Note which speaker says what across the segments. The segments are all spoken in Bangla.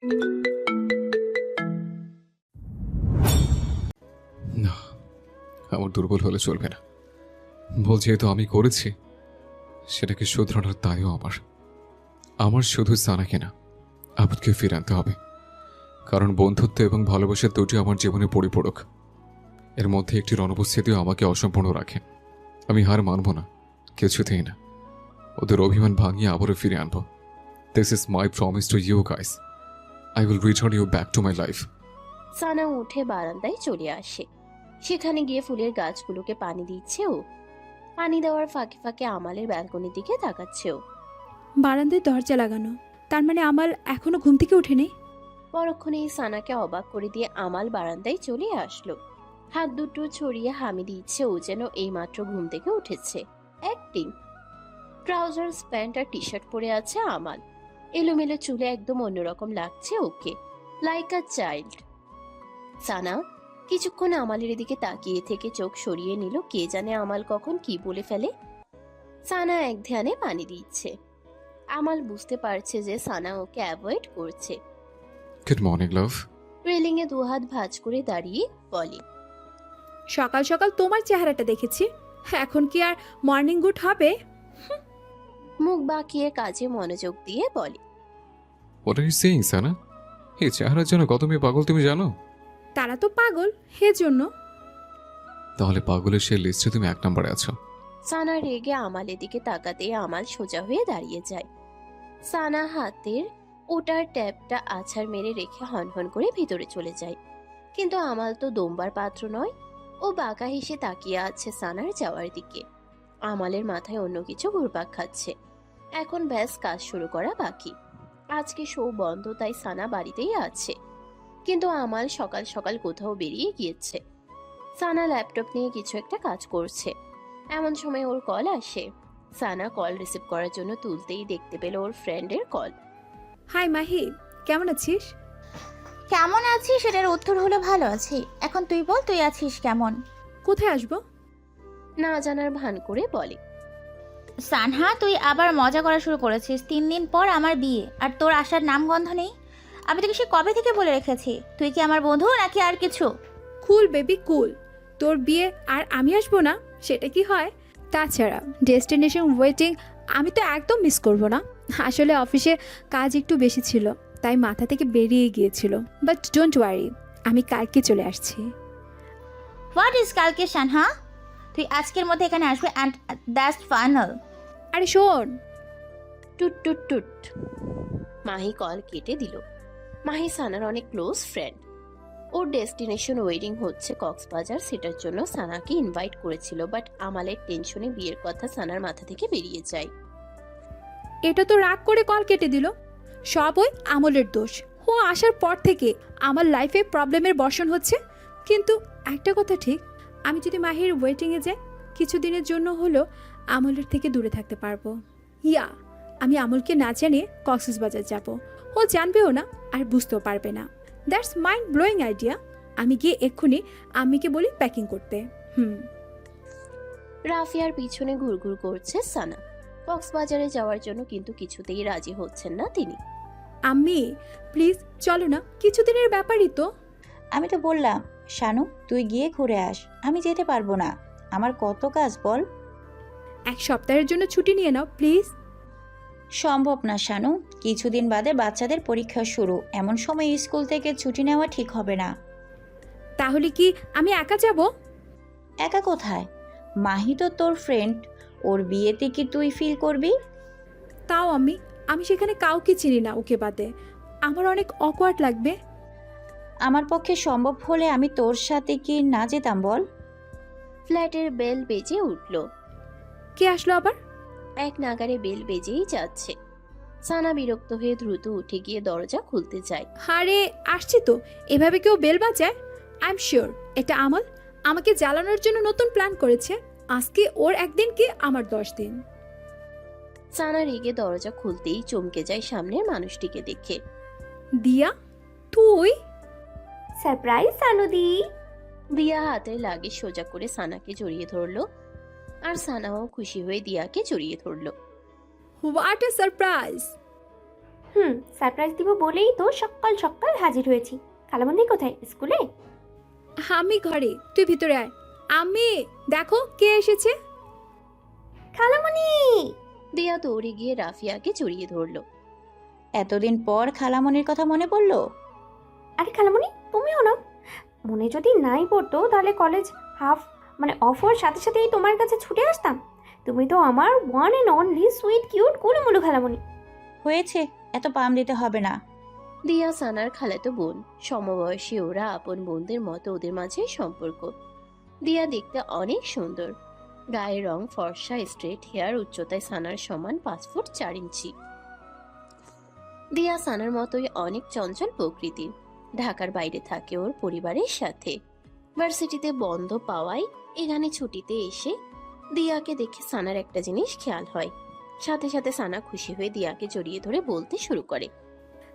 Speaker 1: না, আমার দুর্বল হলে চলবে না। ভুল যেহেতু আমি করেছি, সেটাকে শুধরানোর দায়ও আমার। আমার শুধু সানাকে না, আবুদকে ফিরে আনতে হবে। কারণ বন্ধুত্ব এবং ভালোবাসা দুটি আমার জীবনে পরিপূরক। এর মধ্যে একটির অনুপস্থিতিও আমাকে অসম্পূর্ণ রাখে। আমি হার মানব না, কিছুতেই না। ওদের অভিমান ভাঙিয়ে আবারও ফিরে আনবো। This is my promise to you guys. I will return you back to my life.
Speaker 2: Sana উঠে বারান্দায় চলে আসে। সেখানে গিয়ে ফুলের গাছগুলোকে পানি দিচ্ছে ও। পানি দেওয়ার ফাঁকে ফাঁকে আমালের ব্যালকনির দিকে তাকাচ্ছে ও।
Speaker 3: বারান্দায় দরজা লাগানো, তার মানে আমাল এখনো ঘুম থেকে ওঠেনি।
Speaker 2: পরক্ষণেই সানাকে অবাক করে দিয়ে আমাল বারান্দায় চলে আসলো। হাত দুটো ছড়িয়ে হামি দিচ্ছে ও যেন এইমাত্র ঘুম থেকে উঠেছে। অ্যাক্টিং। ট্রাউজার্স, প্যান্ট আর টি শার্ট পরে আছে আমাল। এলোমেলো চুলে একদম অন্যরকম লাগছে ওকে, লাইক আ চাইল্ড। সানা কিছুক্ষণ আমালের দিকে তাকিয়ে থেকে চোখ সরিয়ে নিল। কে জানে আমাল কখন কি বলে ফেলে। সানা এক ধ্যানে পানি দিচ্ছে। আমাল বুঝতে পারছে যে সানা ওকে অ্যাভয়েড করছে।
Speaker 1: গুড মর্নিং লাভ।
Speaker 2: রেলিং এ দুহাত ভাঁজ করে দাঁড়িয়ে বলে,
Speaker 3: সকাল সকাল তোমার চেহারাটা দেখেছি, এখন কি আর মর্নিং গুড হবে?
Speaker 2: মুখ বাঁকিয়ে কাজে মনোযোগ দিয়ে বলে,
Speaker 1: হোয়াট আর ইউ সেইং সানা? এই চেহারার জন্য কত মেয়ে পাগল তুমি জানো?
Speaker 3: তারা তো পাগল, হে জন্য।
Speaker 1: তাহলে পাগলের সেই লিস্টে তুমি এক নম্বরে আছো।
Speaker 2: সানা রেগে আমালের দিকে তাকাতে আমাল সোজা হয়ে দাঁড়িয়ে যায়। সানা হাতের ওটার ট্যাপটা আছাড় মেরে রেখে হনহন করে ভিতরে চলে যায়। কিন্তু আমাল তো দমবার পাত্র নয়। ও বাঁকা হেসে তাকিয়ে আছে সানার যাওয়ার দিকে। আমালের মাথায় অন্য কিছু ঘুরপাক খাচ্ছে। এখন ব্যাস কাজ শুরু করা বাকি। আজকে শো বন্ধ, তাই সানা বাড়িতেই আছে। কিন্তু আমাল সকাল সকাল কোথাও বেরিয়ে গিয়েছে। সানা ল্যাপটপ নিয়ে কিছু একটা কাজ করছে। এমন সময় ওর কল আসে। সানা কল রিসিভ করার জন্য তুলতেই দেখতে পেল ওর ফ্রেন্ডের কল।
Speaker 3: হাই মাহি, কেমন আছিস?
Speaker 4: কেমন আছিস সেটার উত্তর হলো ভালো আছি। এখন তুই বল, তুই আছিস কেমন?
Speaker 3: কোথায় আসবো?
Speaker 2: না জানার ভান করে বলে,
Speaker 4: সানহা, তুই আবার মজা করা শুরু করেছিস। 3 দিন পর আমার বিয়ে, আর তোর আসার নামগন্ধ নেই। আমি তোকে সে কবে থেকে বলে রেখেছি, তুই কি আমার বন্ধু নাকি আর কিছু?
Speaker 3: কুল বেবি কুল। তোর বিয়ে আর আমি আসবো না, সেটা কি হয়? তাছাড়া ডেস্টিনেশন ওয়েটিং আমি তো একদম মিস করব না। আসলে অফিসে কাজ একটু বেশি ছিল, তাই মাথা থেকে বেরিয়ে গিয়েছিল। বাট ডোন্ট ওয়ারি, আমি কালকে চলে আসছি।
Speaker 4: হোয়াট ইজ কালকে সানহা? তুই আজকের মধ্যে এখানে আসবে, অ্যান্ড দ্যাটস ফাইনাল।
Speaker 3: আরে শোন,
Speaker 2: টুট টুট টুট। মাহি কল কেটে দিল। মাহি সানার অনেক ক্লোজ ফ্রেন্ড। ওর ডেস্টিনেশন ওয়েডিং হচ্ছে কক্সবাজার, সেটার জন্য সানাকে ইনভাইট করেছিল। বাট আমালের টেনশনে বিয়ের কথা সানার মাথা থেকে বেরিয়ে যায়।
Speaker 3: এটা তো রাগ করে কল কেটে দিল। সব ওই আমলের দোষ। ও আসার পর থেকে আমার লাইফে প্রবলেমের বর্ষণ হচ্ছে। কিন্তু একটা কথা ঠিক, আমি যদি মাহির ওয়েটিংয়ে যাই, কিছুদিনের জন্য হলো আমলের থেকে দূরে থাকতে পারবো। ইয়া, আমি আমলকে না জানিয়ে কক্সবাজার যাব। ও জানবেও না আর বুঝতেও পারবে না। That's mind blowing idea. আমি গিয়ে এক্ষুনি আম্মিকে বলি প্যাকিং করতে।
Speaker 2: রাফিয়ার পিছনে ঘুরঘুর করছে সানা কক্সবাজারে যাওয়ার জন্য, কিন্তু কিছুতেই রাজি হচ্ছেন না তিনি।
Speaker 3: আম্মি প্লিজ চলো না, কিছুদিনের ব্যাপারই তো।
Speaker 5: আমি তো বললাম শানু, তুই গিয়ে ঘুরে আস, আমি যেতে পারবো না, আমার কত কাজ বল।
Speaker 3: এক সপ্তাহের জন্য ছুটি নিয়ে নাও প্লিজ।
Speaker 5: সম্ভব না শানু, কিছুদিন বাদে বাচ্চাদের পরীক্ষা শুরু, এমন সময় স্কুল থেকে ছুটি নেওয়া ঠিক হবে না।
Speaker 3: তাহলে কি আমি একা যাব?
Speaker 5: একা কোথায়? মাহি তো তোর ফ্রেন্ড, ওর বিয়েতে কি তুই ফিল করবি?
Speaker 3: তাও আমি সেখানে কাউকে চিনি না ওকে বাদে। আমার অনেক অকওয়ার্ড লাগবে।
Speaker 5: আমার পক্ষে সম্ভব হলে আমি তোর সাথে কি না যেতাম বল?
Speaker 2: ফ্ল্যাটের বেল বেজে উঠল।
Speaker 3: কে আসলো আবার?
Speaker 2: এক নাগারে বেল বেজেই যাচ্ছে। সানা বিরক্ত হয়ে দ্রুত উঠে গিয়ে দরজা খুলতে যায়।
Speaker 3: আরে আসছি তো, এভাবে কেউ বেল বাজায়? আই এম শিওর এটা আমল আমাকে জ্বালানোর জন্য নতুন প্ল্যান করেছে। আজকে ওর একদিন কি আমার 10 দিন।
Speaker 2: সানা রেগে দরজা খুলতেই চমকে যায় সামনের মানুষটিকে দেখে।
Speaker 3: দিয়া, তুই?
Speaker 4: সারপ্রাইজ সানুদি।
Speaker 2: দিয়া হাতের লাগে সোজা করে সানাকে জড়িয়ে ধরলো, আর সানাও খুশি হয়ে দিয়াকে জড়িয়ে ধরলো।
Speaker 3: What a surprise!
Speaker 6: সারপ্রাইজ দিব বলেই তো সকাল সকাল হাজির হয়েছি। খালামণি কোথায়? স্কুলে?
Speaker 3: আমি ঘরে, তুই ভিতরে আয়। আমি দেখো কে এসেছে।
Speaker 6: খালামণি!
Speaker 2: দিয়া দৌড়ে গিয়ে রাফিয়াকে জড়িয়ে ধরল।
Speaker 5: এতদিন পর খালামণির কথা মনে পড়লো?
Speaker 6: আরে খালামণি, তুমিও না। মনে যদি নাই পড়তো তাহলে কলেজ অফ হওয়ার সাথে সাথেই তোমার কাছে ছুটে আসতাম। তুমি তো আমার one and only sweet cute কুলুমুলু খালামণি।
Speaker 5: হয়েছে, এত পাম দিতে হবে না।
Speaker 2: দিয়া সানার খালাতো বোন, সমবয়সী ওরা আপন বোনদের মতো, ওদের মাঝে সম্পর্ক। দিয়া দেখতে অনেক সুন্দর, গায়ের রং ফর্সা, স্ট্রেট হেয়ার, উচ্চতায় সানার সমান 5 ফুট 4 ইঞ্চি। দিয়া সানার মতোই অনেক চঞ্চল প্রকৃতির। ঢাকার বাইরে থাকে ওর পরিবারের সাথে। ভার্সিটিতে বন্ধ পাওয়ায় এখানে ছুটিতে এসে দিয়াকে দেখে সানার একটা জিনিস খেয়াল হয়। সাথে সাথে সানা খুশি হয়ে দিয়াকে জড়িয়ে ধরে বলতে শুরু করে,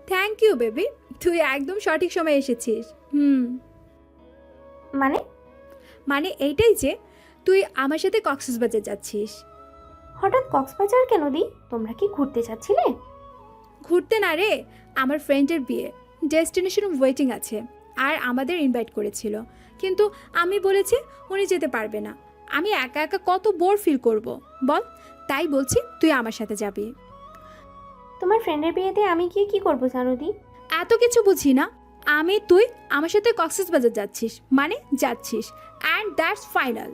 Speaker 3: থ্যাংক ইউ বেবি, তুই একদম সঠিক সময় এসেছিস।
Speaker 6: মানে?
Speaker 3: মানে এইটাই যে তুই আমার সাথে কক্সবাজার যাচ্ছিস।
Speaker 6: হঠাৎ কক্সবাজার কেন দি? তোমরা কি ঘুরতে যাচ্ছিলে?
Speaker 3: ঘুরতে না রে, আমার ফ্রেন্ডের বিয়ে, ডেস্টিনেশন ওয়েটিং আছে, আর আমাদের ইনভাইট করেছিল, কিন্তু আমি বলেছি উনি যেতে পারবে না। আমি একা একা কত বোর ফিল করব বল, তাই বলছি তুই আমার সাথে যাবি।
Speaker 6: তোমার ফ্রেন্ডের বিয়েতে আমি গিয়ে কি করবো জানো দি?
Speaker 3: এত কিছু বুঝি না আমি, তুই আমার সাথে কক্সবাজার যাচ্ছিস মানে যাচ্ছিস, অ্যান্ড দ্যাটস ফাইনাল।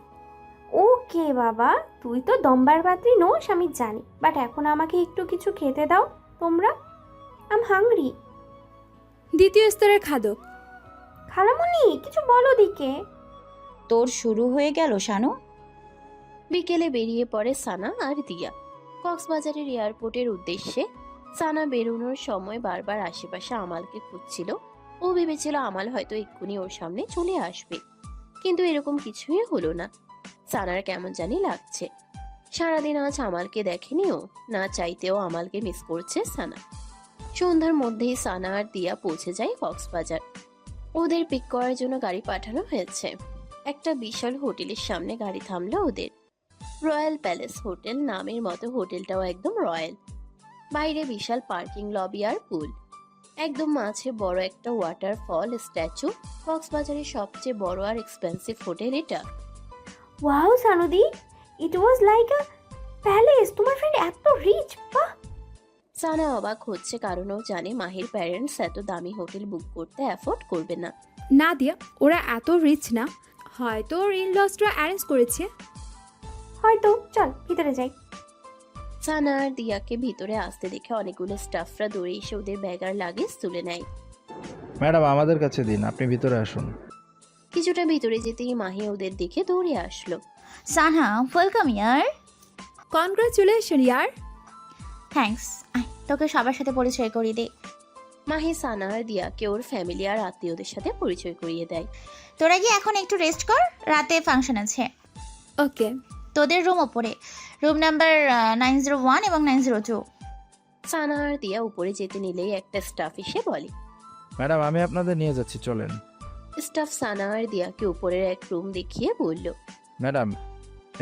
Speaker 6: ওকে বাবা, তুই তো দম্বার পাত্রী নোস আমি জানি, বাট এখন আমাকে একটু কিছু খেতে দাও তোমরা। আম হাংরি।
Speaker 3: দ্বিতীয় স্তরের খাদক।
Speaker 6: খালামণি কিছু বলো দিকে।
Speaker 5: তোর শুরু হয়ে গেল শানু।
Speaker 2: বিকেলে বেরিয়ে পড়ে সানা আর দিয়া কক্সবাজারের এয়ারপোর্টের উদ্দেশ্যে। সানা বেরোনোর সময় বারবার আশেপাশে আমালকে খুঁজছিল। ও ভেবেছিল আমাল হয়তো এক্ষুনি ওর সামনে চলে আসবে, কিন্তু এরকম কিছুই হলো না। সানার কেমন জানি লাগছে। সারাদিন আজ আমালকে দেখেনি ও, না চাইতেও আমালকে মিস করছে সানা। সন্ধ্যার মধ্যেই সানা আর দিয়া পৌঁছে যায় কক্সবাজার। ওদের পিক করার জন্য গাড়ি পাঠানো হয়েছে। একটা বিশাল হোটেলের সামনে গাড়ি থামলো ওদের। রয়্যাল প্যালেস হোটেল নামের মতো হোটেলটাও একদম রয়্যাল। বাইরে বিশাল পার্কিং লবি আর পুল, একদম মাঝে বড় একটা ওয়াটারফল স্ট্যাচু। কক্সবাজারের সবচেয়ে বড় আর এক্সপেন্সিভ হোটেল এটা।
Speaker 6: Wow Sanudi, it was like a palace. তোমার ফ্রেন্ড এত রিচ, বাহ।
Speaker 2: সানা অবাক হচ্ছে, কারণ ও জানে মাহির প্যারেন্টস এত দামি হোটেল বুক করতে অ্যাফোর্ড করবে না।
Speaker 3: না দিয়া, ওরা এত রিচ না, হয়তো ওর ইনলসরা অ্যারেঞ্জ করেছে।
Speaker 6: হয়তো, চল ভিতরে যাই।
Speaker 2: সানা আর দিয়াকে ভিতরে আসতে দেখে অনেকগুলো স্টাফরা দৌড়ে এসে ওদের ব্যাগ আর লাগেজ তুলে নেয়।
Speaker 7: ম্যাডাম আমাদের কাছে দিন, আপনি ভিতরে আসুন।
Speaker 2: কিছুটা ভিতরে যেতেই মাহি ওদের দেখে দৌড়ে আসলো।
Speaker 4: সানহা, ওয়েলকাম ইয়ার।
Speaker 3: কনগ্রাচুলেশন ইয়ার।
Speaker 4: থ্যাঙ্কস। তোকে সবার সাথে পরিচয় করিয়ে দে।
Speaker 2: মাহি সানা আর দিয়াকে ওর ফ্যামিলি আর আত্মীয়দের সাথে পরিচয় করিয়ে দেয়।
Speaker 4: তোরা গিয়ে এখন একটু রেস্ট কর, রাতে ফাংশন আছে।
Speaker 3: ওকে।
Speaker 4: তোদের রুম ওপরে, রুম নাম্বার 901 এবং 902।
Speaker 2: সানা আর দিয়া উপরে যেতে নিলেই একটা স্টাফ এসে বলে,
Speaker 7: ম্যাডাম আমি আপনাদের নিয়ে যাচ্ছি, চলেন।
Speaker 2: স্টাফ সানা আর দিয়াকে উপরের এক রুম দেখিয়ে বলল।
Speaker 7: ম্যাডাম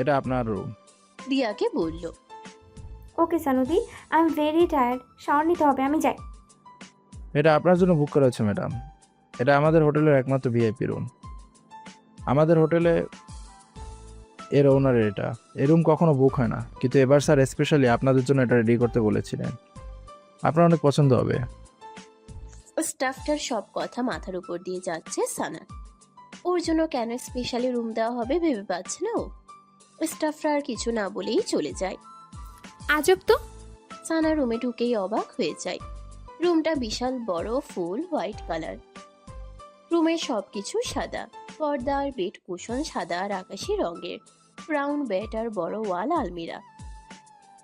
Speaker 7: এটা আপনার রুম।
Speaker 2: দিয়াকে বলল,
Speaker 6: okay Sanudi, I am very tired, shower নিতে হবে, আমি যাই।
Speaker 7: এটা আপনার জন্য বুক করা হয়েছে ম্যাডাম। এটা আমাদের হোটেলের একমাত্র ভিআইপি রুম। আমাদের হোটেলে এর ওনারের এটা। এই রুম কখনো বুক হয় না, কিন্তু এবার স্যার স্পেশালি আপনাদের জন্য এটা রেডি করতে বলেছিলেন। আপনার অনেক পছন্দ হবে।
Speaker 2: স্টাফটার সব কথা মাথার উপর দিয়ে যাচ্ছে সানা। ওর জন্য কেন স্পেশালি রুম দেওয়া হবে ভেবে পাচ্ছে না ও। স্টাফরা আর কিছু না বলেই চলে যায়।
Speaker 3: আজব তো।
Speaker 2: সানা রুমে ঢুকেই অবাক হয়ে যায়। রুমটা বিশাল বড়, ফুল হোয়াইট কালার। রুমের সবকিছু সাদা, পর্দা আর বেড কুশন সাদা আর আকাশি রঙের, রাউন্ড বেড আর বড় ওয়াল আলমিরা।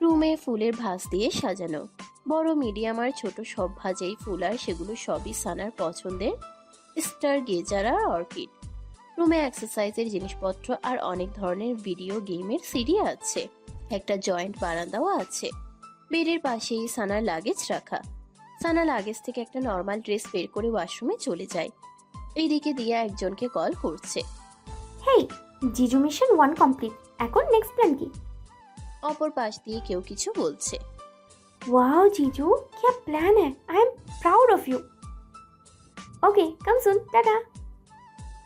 Speaker 2: রুমে ফুলের ভাস দিয়ে সাজানো, বড় মিডিয়াম আর ছোট সব ভাজেই ফুল, আর সেগুলো সবই সানার পছন্দের স্টার গেজার আর অর্কিড। রুমে এক্সারসাইজের জিনিসপত্র আর অনেক ধরনের ভিডিও গেমের সিডি আছে। একটা জয়েন্ট বারান্দাও আছে। বেডের পাশেই সানার লাগেজ রাখা। সানা লাগেজ থেকে একটা নর্মাল ড্রেস বের করে ওয়াশরুমে চলে যায়। এইদিকে দিয়া একজনকে কল করছে।
Speaker 6: হেই, জিজু মিশন 1 কমপ্লিট, এখন নেক্সট প্ল্যান কি?
Speaker 2: অপর পাশ দিয়ে কেউ কিছু বলছে।
Speaker 6: वाओ जीजू, क्या प्लान है। I am proud of you. Okay come सुन, टाटा।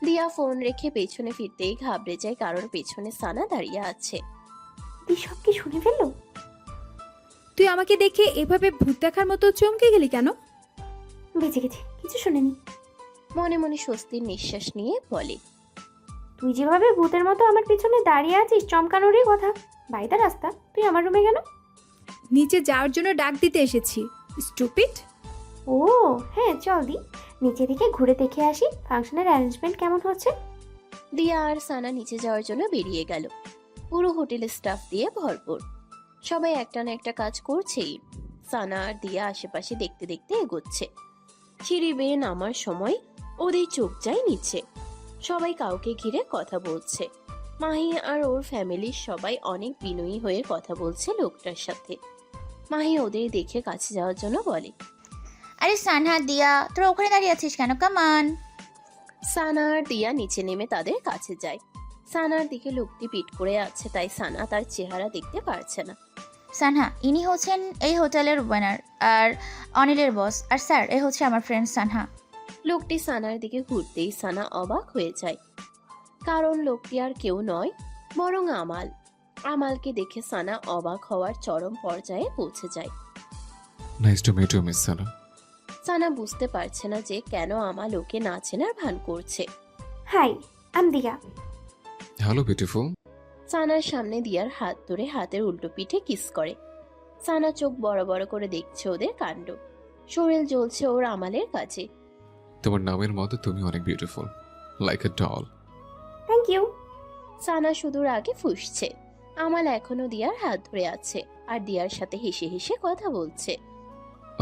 Speaker 2: দিয়া ফোন রেখে পেছনে ফিরতেই ঘাবড়ে যায়, কারণ পেছনে সানা দাঁড়িয়ে আছে।
Speaker 6: তুই সব কি শুনে ফেললো?
Speaker 3: তুই আমাকে দেখে এভাবে ভূত দেখার মতো চমকে গেলি কেন?
Speaker 6: বেঁচে গেছি, কিছু শুনেনি।
Speaker 2: মনে মনে স্বস্তির নিঃশ্বাস নিয়ে বলে,
Speaker 6: তুই যেভাবে ভূতের মতো আমার পিছনে দাঁড়িয়ে আছিস চমকানোরই কথা। বাইদা রাস্তা, তুই আমার রুমে কেন?
Speaker 3: নিচে যাওয়ার জন্য ডাক দিতে এসেছি। স্টুপিড।
Speaker 6: ও হ্যাঁ, চল দি, নিচে থেকে ঘুরে দেখে আসি ফাংশনের অ্যারেঞ্জমেন্ট কেমন হচ্ছে।
Speaker 2: দিয়া আর সানা নিচে যাওয়ার জন্য বেরিয়ে গেল। পুরো হোটেলের স্টাফ দিয়ে ভরপুর, সবাই একটা না একটা কাজ করছেই। সানা আর দিয়া আশেপাশে দেখতে দেখতে এগোচ্ছে। সিঁড়ি বেয়ে নামার সময় ওদের চোখ যায় নিচে। সবাই কাউকে ঘিরে কথা বলছে। মাহি আর ওর ফ্যামিলির সবাই অনেক বিনয়ী হয়ে কথা বলছে লোকটার সাথে। মাহি ওদের দেখে কাছে যাওয়ার জন্য বলে,
Speaker 4: আরে সানহা, দিয়া, তোরা ওখানে দাঁড়িয়ে আছিস কেন? কামান।
Speaker 2: সানা আর দিয়া নিচে নেমে তাদের কাছে যায়। সানার দিকে লোকটি পিট করে আছে, তাই সানা তার চেহারা দেখতে পারছে না।
Speaker 4: সানহা, ইনি হচ্ছেন এই হোটেলের ওনার আর অনিলের বস। আর স্যার, এ হচ্ছে আমার ফ্রেন্ড সানহা।
Speaker 2: লোকটি সানার দিকে ঘুরতেই সানা অবাক হয়ে যায়, কারণ লোকটি আর কেউ নয় বরং আমাল। আমালকে দেখে সানা অবাক হওয়ার চরম পর্যায়ে পৌঁছে যায়।
Speaker 1: Nice to meet you miss Sana.
Speaker 2: Sana বুঝতে পারছে না যে কেন আমাল ওকে না চেনার ভান করছে।
Speaker 6: হাই, আম দিয়া।
Speaker 1: Hello beautiful.
Speaker 2: সানার সামনে দিয়ার হাত ধরে হাতের উল্টো পিঠে কিস করে। সানা চোখ বড় বড় করে দেখছে ওদের কাণ্ড। শরীর জ্বলছে ওর আমালের কাছে।
Speaker 1: তোমার নামের মতো তুমি অনেক beautiful, like a doll.
Speaker 6: Thank you.
Speaker 2: Sana সুদূর আগে ফুঁসছে। আমাল এখনো দিয়ার হাত ধরে আছে আর দিয়ার সাথে হেসে হেসে কথা বলছে।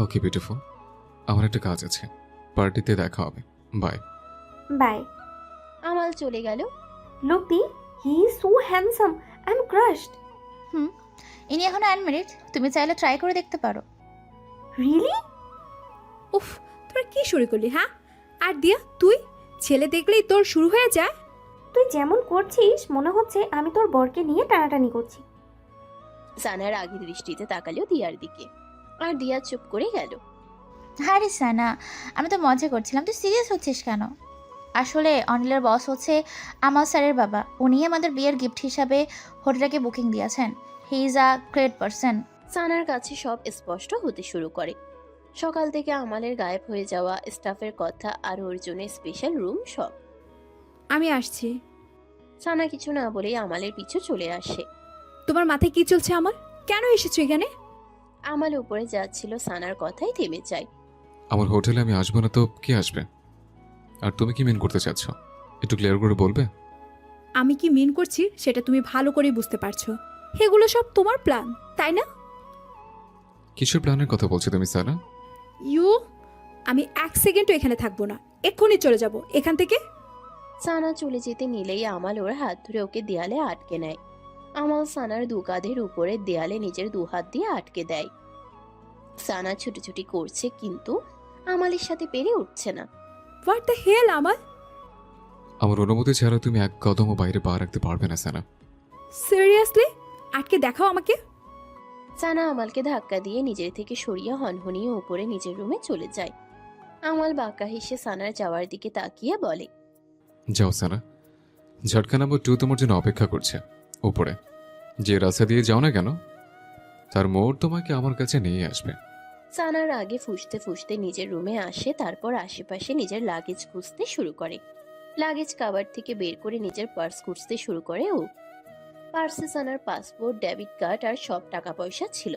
Speaker 1: ওকে বিউটিফুল, আমার একটা কাজ আছে, পার্টিতে দেখা হবে, বাই।
Speaker 6: বাই।
Speaker 2: আমাল চলে গেল।
Speaker 6: Look the, he is so handsome, I am crushed.
Speaker 4: ইনি এখন আনমেরিড, তুমি চাইলে ট্রাই করে দেখতে পারো।
Speaker 6: রিয়েলি?
Speaker 3: উফ, তোরা কি শুরু করলি হ্যাঁ? আর দিয়া তুই, ছেলে দেখলেই তোর শুরু হয়ে যায়।
Speaker 6: তুই যেমন করছিস মনে হচ্ছে আমি তোর বরকে নিয়ে টানাটানি করছি।
Speaker 2: সানার আগে দৃষ্টিতে তাকালো দিয়ার দিকে, আর দিয়া চুপ করে গেল।
Speaker 4: আরে সানা, আমি তো মজা করছিলাম, তুই সিরিয়াস হচ্ছিস কেন? আসলে অনিলের বস হচ্ছে আমার স্যারের বাবা। উনি আমাদের বিয়ের গিফট হিসাবে হোটেলটাকে বুকিং দিয়েছেন। He is a great person.
Speaker 2: সানার কাছে সব স্পষ্ট হতে শুরু করে। সকাল থেকে আমালের গায়েব হয়ে যাওয়া, স্টাফের কথা আর ওর জন্য স্পেশাল রুম সব।
Speaker 3: আমি আসছি।
Speaker 2: সানা কিছু না বলেই আমালের পিছু চলে আসে।
Speaker 3: তোমার মাথায় কি চলছে আমার? কেন এসেছো এখানে?
Speaker 2: আমাল উপরে যাচ্ছিল, সানার কথাই থেমে যায়।
Speaker 1: আমার হোটেলে আমি আসবো না তো কে আসবে? আর তুমি কি মিন করতে চাচ্ছ, একটু ক্লিয়ার করে বলবে?
Speaker 3: আমি কি মিন করছি সেটা তুমি ভালো করেই বুঝতে পারছো। এগুলো সব তোমার প্ল্যান, তাই না?
Speaker 1: কিসের প্ল্যানের কথা বলছো তুমি সানা?
Speaker 3: ইউ, আমি এক সেকেন্ডও এখানে থাকবো না, এক্ষুনি চলে যাব এখান থেকে।
Speaker 2: সানা চলে যেতে নিলেই আমাল ওর হাত ধরে ওকে দেয়ালে আটকে নেয়। আমাল সানার দু কাঁধের উপরে দেয়ালে নিজের দু হাত দিয়ে আটকে দেয়। সানা ছুটি করছে, কিন্তু আমালের সাথে পেরে উঠছে না।
Speaker 3: হোয়াট দ্য হেল আমার?
Speaker 1: আমার অনুমতি ছাড়া তুমি এক কদমও বাইরে পা রাখতে পারবে না সানা।
Speaker 3: সিরিয়াসলি? আটকে দেখাও আমাকে।
Speaker 2: সানা আমালকে ধাক্কা দিয়ে নিজের থেকে সরিয়ে হনহনিয়ে উপরে নিজের রুমে চলে যায়। আমাল বাঁকা হেসে সানার যাওয়ার দিকে তাকিয়ে বলে,
Speaker 1: যাও সানা, ঝটকা নাম্বার 2 তোমার জন্য অপেক্ষা করছে উপরে। যে রাস্তা দিয়ে যাও না কেন, তার মোড় তোমাকে আমার কাছে নিয়ে আসবে।
Speaker 2: সানার আগে ফুঁসতে ফুঁসতে নিজের রুমে আসে, তারপর আশেপাশে নিজের লাগেজ খুঁজতে শুরু করে। লাগেজ কাভার থেকে বের করে নিজের পার্স খুঁজতে শুরু করে ও। পার্সে সানার পাসপোর্ট, ডেবিট কার্ড আর সব টাকা পয়সা ছিল।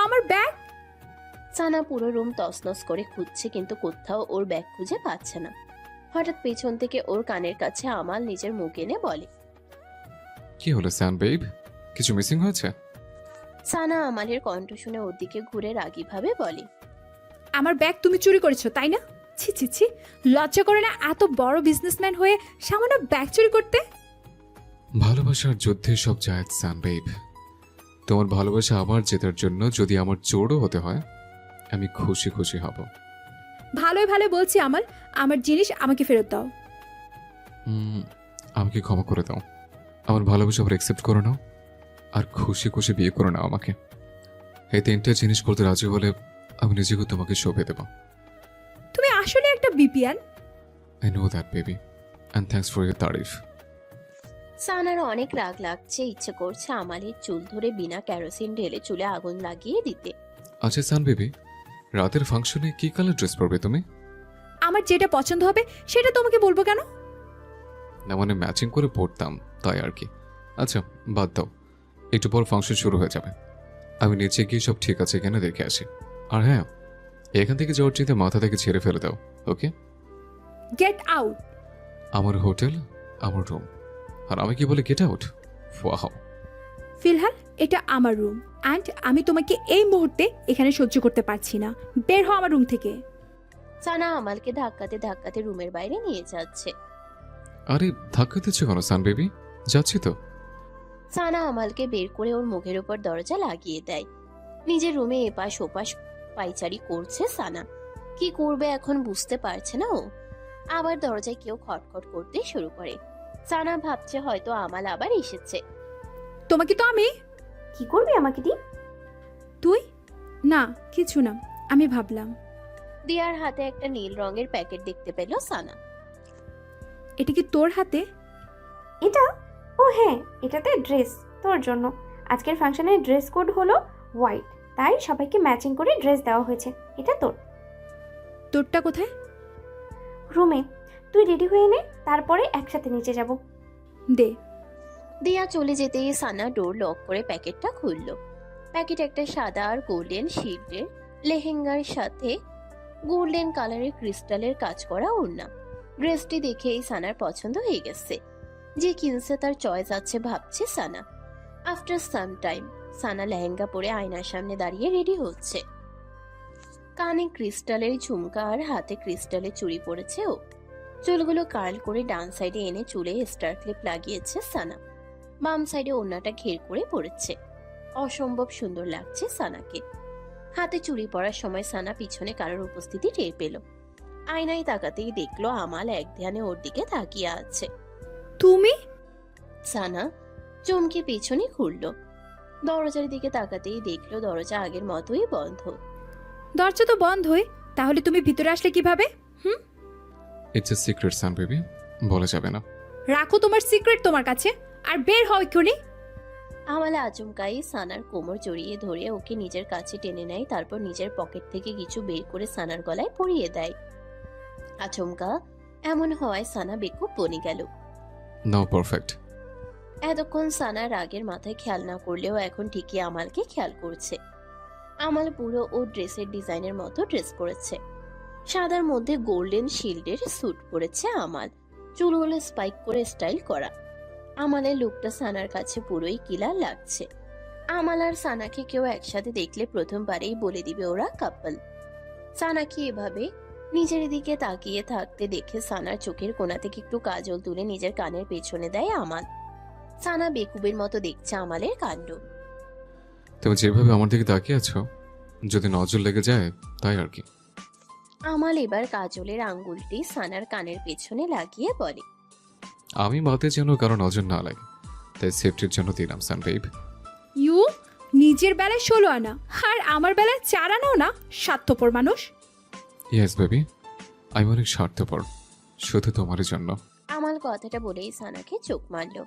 Speaker 3: আমার ব্যাগ?
Speaker 2: সানা পুরো রুম তছনছ করে খুঁজছে, কিন্তু কোথাও ওর ব্যাগ খুঁজে পাচ্ছে না। হঠাৎ পেছন থেকে ওর কানের কাছে আমাল নিজের মুখ এনে বলে,
Speaker 1: কি হলো স্যান বেব, কিছু মিসিং হয়েছে?
Speaker 2: সানা আমালের কণ্ঠ শুনে ওর দিকে ঘুরে রাগীভাবে বলে,
Speaker 3: আমার ব্যাগ তুমি চুরি করেছো তাই না? ছি ছি ছি, লজ্জা করে না এত বড় বিজনেসম্যান হয়ে সামান্য ব্যাগ চুরি করতে?
Speaker 1: ভালোবাসার যুদ্ধে সব জায়েজ স্যান বেব। তোমার ভালোবাসা আবার জেতার জন্য যদি আমার চোরও হতে হয়, আমি খুশি খুশি হব।
Speaker 3: ভালোই ভালো বলছি আমার জিনিস আমাকে ফেরত দাও।
Speaker 1: আমাকে ক্ষমা করে দাও, আমার ভালোবাসা আবার অ্যাকসেপ্ট করে নাও, আর খুশি খুশি বিয়ে করে নাও আমাকে। এই 3টে জিনিস করতে রাজি হলে আমি নিজেকে তোমাকে শোভে দেব।
Speaker 3: তুমি আসলে একটা বিপিএন।
Speaker 1: I know that baby, and thanks for your তারিফ।
Speaker 2: সানার অনেক রাগ লাগছে, ইচ্ছে করছে আমালের চুল ধরে বিনা কেরোসিন ঢেলে চুলে আগুন লাগিয়ে দিতে।
Speaker 1: আচ্ছা সান বেবি, রাতের ফাংশনে কি কালার ড্রেস পরবে তুমি?
Speaker 3: আমার যেটা পছন্দ হবে সেটা তোমাকে বলবো কেন?
Speaker 1: না মানে ম্যাচিং করে পড়তাম তাই আর কি। আচ্ছা বাদ দাও, একটু পর ফাংশন শুরু হয়ে যাবে। আমি নিচে গিয়ে সব ঠিক আছে কিনা দেখে আসি। আর হ্যাঁ, এখান থেকে যাওয়ার চিন্তা মাথা থেকে ছেড়ে ফেলে দাও, ওকে?
Speaker 3: Get out.
Speaker 1: আমার হোটেল, আমার রুম, আর আমি কি বলে গেট আউট? ওয়াও।
Speaker 3: ফিলহাল এটা আমার রুম, অ্যান্ড আমি তোমাকে এই মুহূর্তে এখানে সহ্য করতে পারছি না। বের হও আমার রুম থেকে।
Speaker 2: সানা আমালকে ধাক্কাতে ধাক্কাতে রুমের বাইরে নিয়ে যাচ্ছে।
Speaker 1: আরে ধাক্কা দিচ্ছ কেন সান বেবি? যাচ্ছি তো।
Speaker 2: সানা আমালকে বের করে ওর মুখের উপর দরজা লাগিয়ে দেয়। নিজের রুমে এপাশ ওপাশ পাইচারি করছে সানা। কি করবে এখন বুঝতে পারছে না ও। আবার দরজায় কেউ খটখট করতে শুরু করে। সানা ভাবছে হয়তো আমাল আবার এসেছে।
Speaker 3: তোমাকে তো আমি।
Speaker 6: কি করবি আমাকে দি?
Speaker 3: তুই? না কিছু না, আমি ভাবলাম।
Speaker 2: দিয়ার হাতে একটা নীল রঙের প্যাকেট দেখতে পেল সানা।
Speaker 3: এটা কি তোর হাতে?
Speaker 6: এটা? ও হ্যাঁ, এটাতে ড্রেস তোর জন্য। আজকের ফাংশনের ড্রেস কোড হলো হোয়াইট, তাই সবাইকে ম্যাচিং করে ড্রেস দেওয়া হয়েছে। এটা তোর।
Speaker 3: তোরটা কোথায়?
Speaker 6: রুমে। তুই রেডি হয়ে নে, তারপরে একসাথে নিচে যাব।
Speaker 3: দে।
Speaker 2: দিয়া চলে যেতেই সানা ডোর লক করে প্যাকেটটা খুলল। প্যাকেট একটা সাদা আর গোল্ডেন শিল্ডের লেহেঙ্গার সাথে গোল্ডেন কালারের ক্রিস্টালের কাজ করা ওড়না। ড্রেসটি দেখেই সানার পছন্দ হয়ে গেছে। যে কিনছে তার চয়েস আছে ভাবছে সানা। আফটার সাম টাইম সানা লেহেঙ্গা পরে আয়নার সামনে দাঁড়িয়ে রেডি হচ্ছে। কানে ক্রিস্টালের ঝুমকা আর হাতে ক্রিস্টালের চুড়ি পরেছে ও। চুলগুলো কার্ল করে ডান সাইডে এনে চুলে স্টার ক্লিপ লাগিয়েছে সানা। বাম সাইডে ওড়নাটা ঘের করে পড়েছে। অসম্ভব সুন্দর লাগছে সানাকে। হাতে চুড়ি পরার সময় সানা পিছনে কারোর উপস্থিতি টের পেল। আয়নায় তাকাতেই দেখলো আমাল এক ধ্যানে ওর দিকে তাকিয়ে আছে।
Speaker 3: তুমি?
Speaker 2: সানা চমকে পেছনে ঘুরল। দরজার দিকে তাকাতেই দেখলো দরজা আগের মতোই বন্ধ।
Speaker 3: দরজা তো বন্ধই, তাহলে তুমি ভিতরে আসলে কিভাবে?
Speaker 1: It's a secret son baby, বলা যাবে না।
Speaker 3: রাখো তোমার সিক্রেট তোমার কাছে, আর বের হও এক্ষুনি।
Speaker 2: আমাল আচমকাই সানার কোমর জড়িয়ে ধরে ওকে নিজের কাছে টেনে নেয়। তারপর নিজের পকেট থেকে কিছু বের করে সানার গলায় পরিয়ে দেয়। আচমকা এমন হওয়ায় সানা বেকুব বনে গেল।
Speaker 1: নাও পারফেক্ট।
Speaker 2: এতক্ষণ সানা রাগের মাথায় খেয়াল না করলেও এখন ঠিকই আমালকে খেয়াল করছে। আমাল পুরো ও ড্রেসের ডিজাইনের মতো ড্রেস পরেছে। সাদার মধ্যে গোল্ডেন শিল্ডের স্যুট পরেছে আমাল। চুলগুলো স্পাইক করে স্টাইল করা। আমালের লুকটা সানার কাছে পুরোই কিলার লাগছে। আমাল আর সানাকে কেউ একসাথে দেখলে প্রথমবারেই বলে দিবে ওরা কাপল। সানাকে এভাবে নিজের দিকে তাকিয়ে থাকতে দেখে সানার চোখের কোণা থেকে একটু কাজল তুলে নিজের কানের পেছনে দেয় আমাল। সানা বেকুবের মতো দেখছে আমালের কাণ্ড।
Speaker 1: তুমি যেভাবে আমার দিকে তাকিয়ে আছো, যদি নজর লেগে যায় তাই আর কি।
Speaker 2: আমাল এবার কাজলের আঙ্গুলটি সানার কানের পেছনে লাগিয়ে বলে,
Speaker 1: আমি মাতে যেন কারো নজর না লাগে, তাই সেফটির জন্য দিলাম সান বেব।
Speaker 3: ইউ নিজের বেলায় 16 আনা আর আমার বেলায় 4 আনাও না, স্বার্থপর মানুষ।
Speaker 1: ইয়েস বেবি, আমি অনেক স্বার্থপর, শুধু তোমার জন্য।
Speaker 2: আমাল কথাটা বলেই সানাকে চোখ মারল।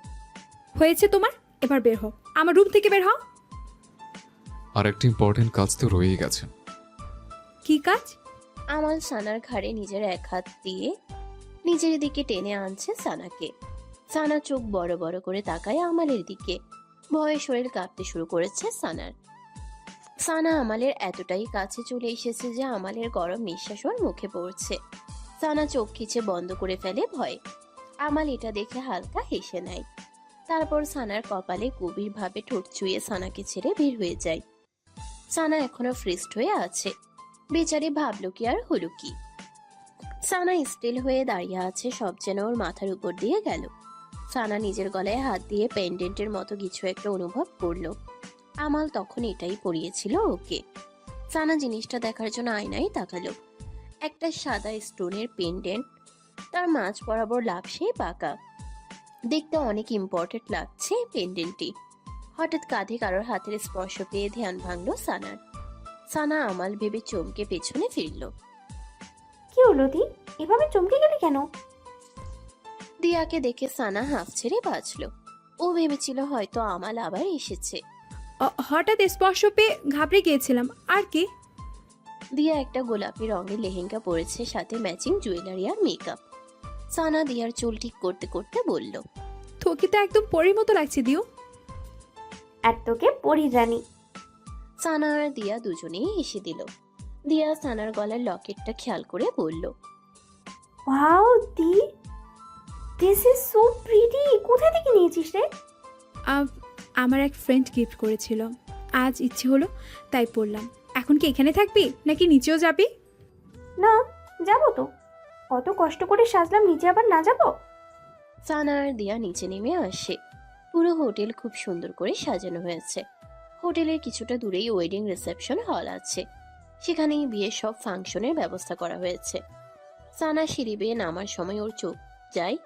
Speaker 3: হয়েছে তোমার, এবার বের হও আমার রুম থেকে, বের হও।
Speaker 1: আর একটা ইম্পর্টেন্ট কাজ তো রয়েই গেছে।
Speaker 3: কি কাজ?
Speaker 2: আমাল সানার ঘাড়ে নিজের এক হাত দিয়ে নিজের দিকে টেনে আনছে সানাকে। সানা চোখ বড় বড় করে তাকায় আমালের দিকে। ভয়ে শরীর কাঁপতে শুরু করেছে সানার। সানা আমালের এতটাই কাছে চলে এসেছে যে আমালের গরম নিঃশ্বাস ওর মুখে পড়ছে। সানা চোখ খিচে বন্ধ করে ফেলে ভয়ে। আমাল এটা দেখে হালকা হেসে নেয়। তারপর সানার কপালে গভীরভাবে ঠোঁট ছুঁয়ে সানাকে ছেড়ে বের হয়ে যায়। সানা এখনো ফ্রিস্ট হয়ে আছে। বেচারি ভাবলো কি আর হলো কি। সানা স্টিল হয়ে দাঁড়িয়ে আছে, সব যেন ওর মাথার উপর দিয়ে গেল। সানা নিজের গলায় হাত দিয়ে পেন্ডেন্টের মতো কিছু একটা অনুভব করলো। আমাল তখন এটাই পরিয়েছিল ওকে। সানা জিনিসটা দেখার জন্য আয়নায় তাকালো। একটা সাদা স্টোনের পেন্ডেন্ট, তার মাঝ বরাবর লাফসে পাকা। দেখতে অনেক ইম্পর্টেন্ট লাগছে পেন্ডেন্টটি। হঠাৎ কাঁধে কারোর হাতের স্পর্শ পেয়ে ধ্যান ভাঙল সানার। সানা আমাল ভেবে চমকে পেছনে ফিরল।
Speaker 6: কি হলো দি, এভাবে চমকে গেলে কেন?
Speaker 2: দিয়াকে দেখে সানা হাঁফ ছেড়ে বাঁচল। ও ভেবেছিল হয়তো আমাল আবার এসেছে।
Speaker 3: হঠাৎ স্পর্শ পেয়ে ঘাবড়ে গিয়েছিলাম, আর কি?
Speaker 2: দিয়া একটা গোলাপি রঙের লেহেঙ্গা পরেছে, সাথে ম্যাচিং জুয়েলারি আর মেকআপ। সানা দিয়ার চুল ঠিক করতে করতে বলল,
Speaker 3: তোকে তো একদম পরীর মতো লাগছে দিও।
Speaker 6: আর তোকে পরি রানী।
Speaker 2: সানা আর দিয়া দুজনেই হেসে দিল। দিয়া সানার গলার লকেটটা খেয়াল করে বলল,
Speaker 6: wow the, this is so pretty. কোথা থেকে নিয়েছিস রে?
Speaker 3: আমার এক ফ্রেন্ড গিফট করেছিল, আজ ইচ্ছে হলো তাই পরলাম। এখন কি এখানে থাকবি নাকি নিচেও যাবি?
Speaker 6: না, যাবো তো। কত কষ্ট করে সাজলাম, নিচে আবার না যাবো?
Speaker 2: সানা আর দিয়া নিচে নেমে আসে। পুরো হোটেল খুব সুন্দর করে সাজানো হয়েছে। হোটেলের কিছুটা দূরেই ওয়েডিং রিসেপশন হল আছে, সেখানেই বিয়ের সব ফাংশনের ব্যবস্থা করা হয়েছে। সানা সিঁড়ি বেয়ে নামার সময় ওর চোখ যায়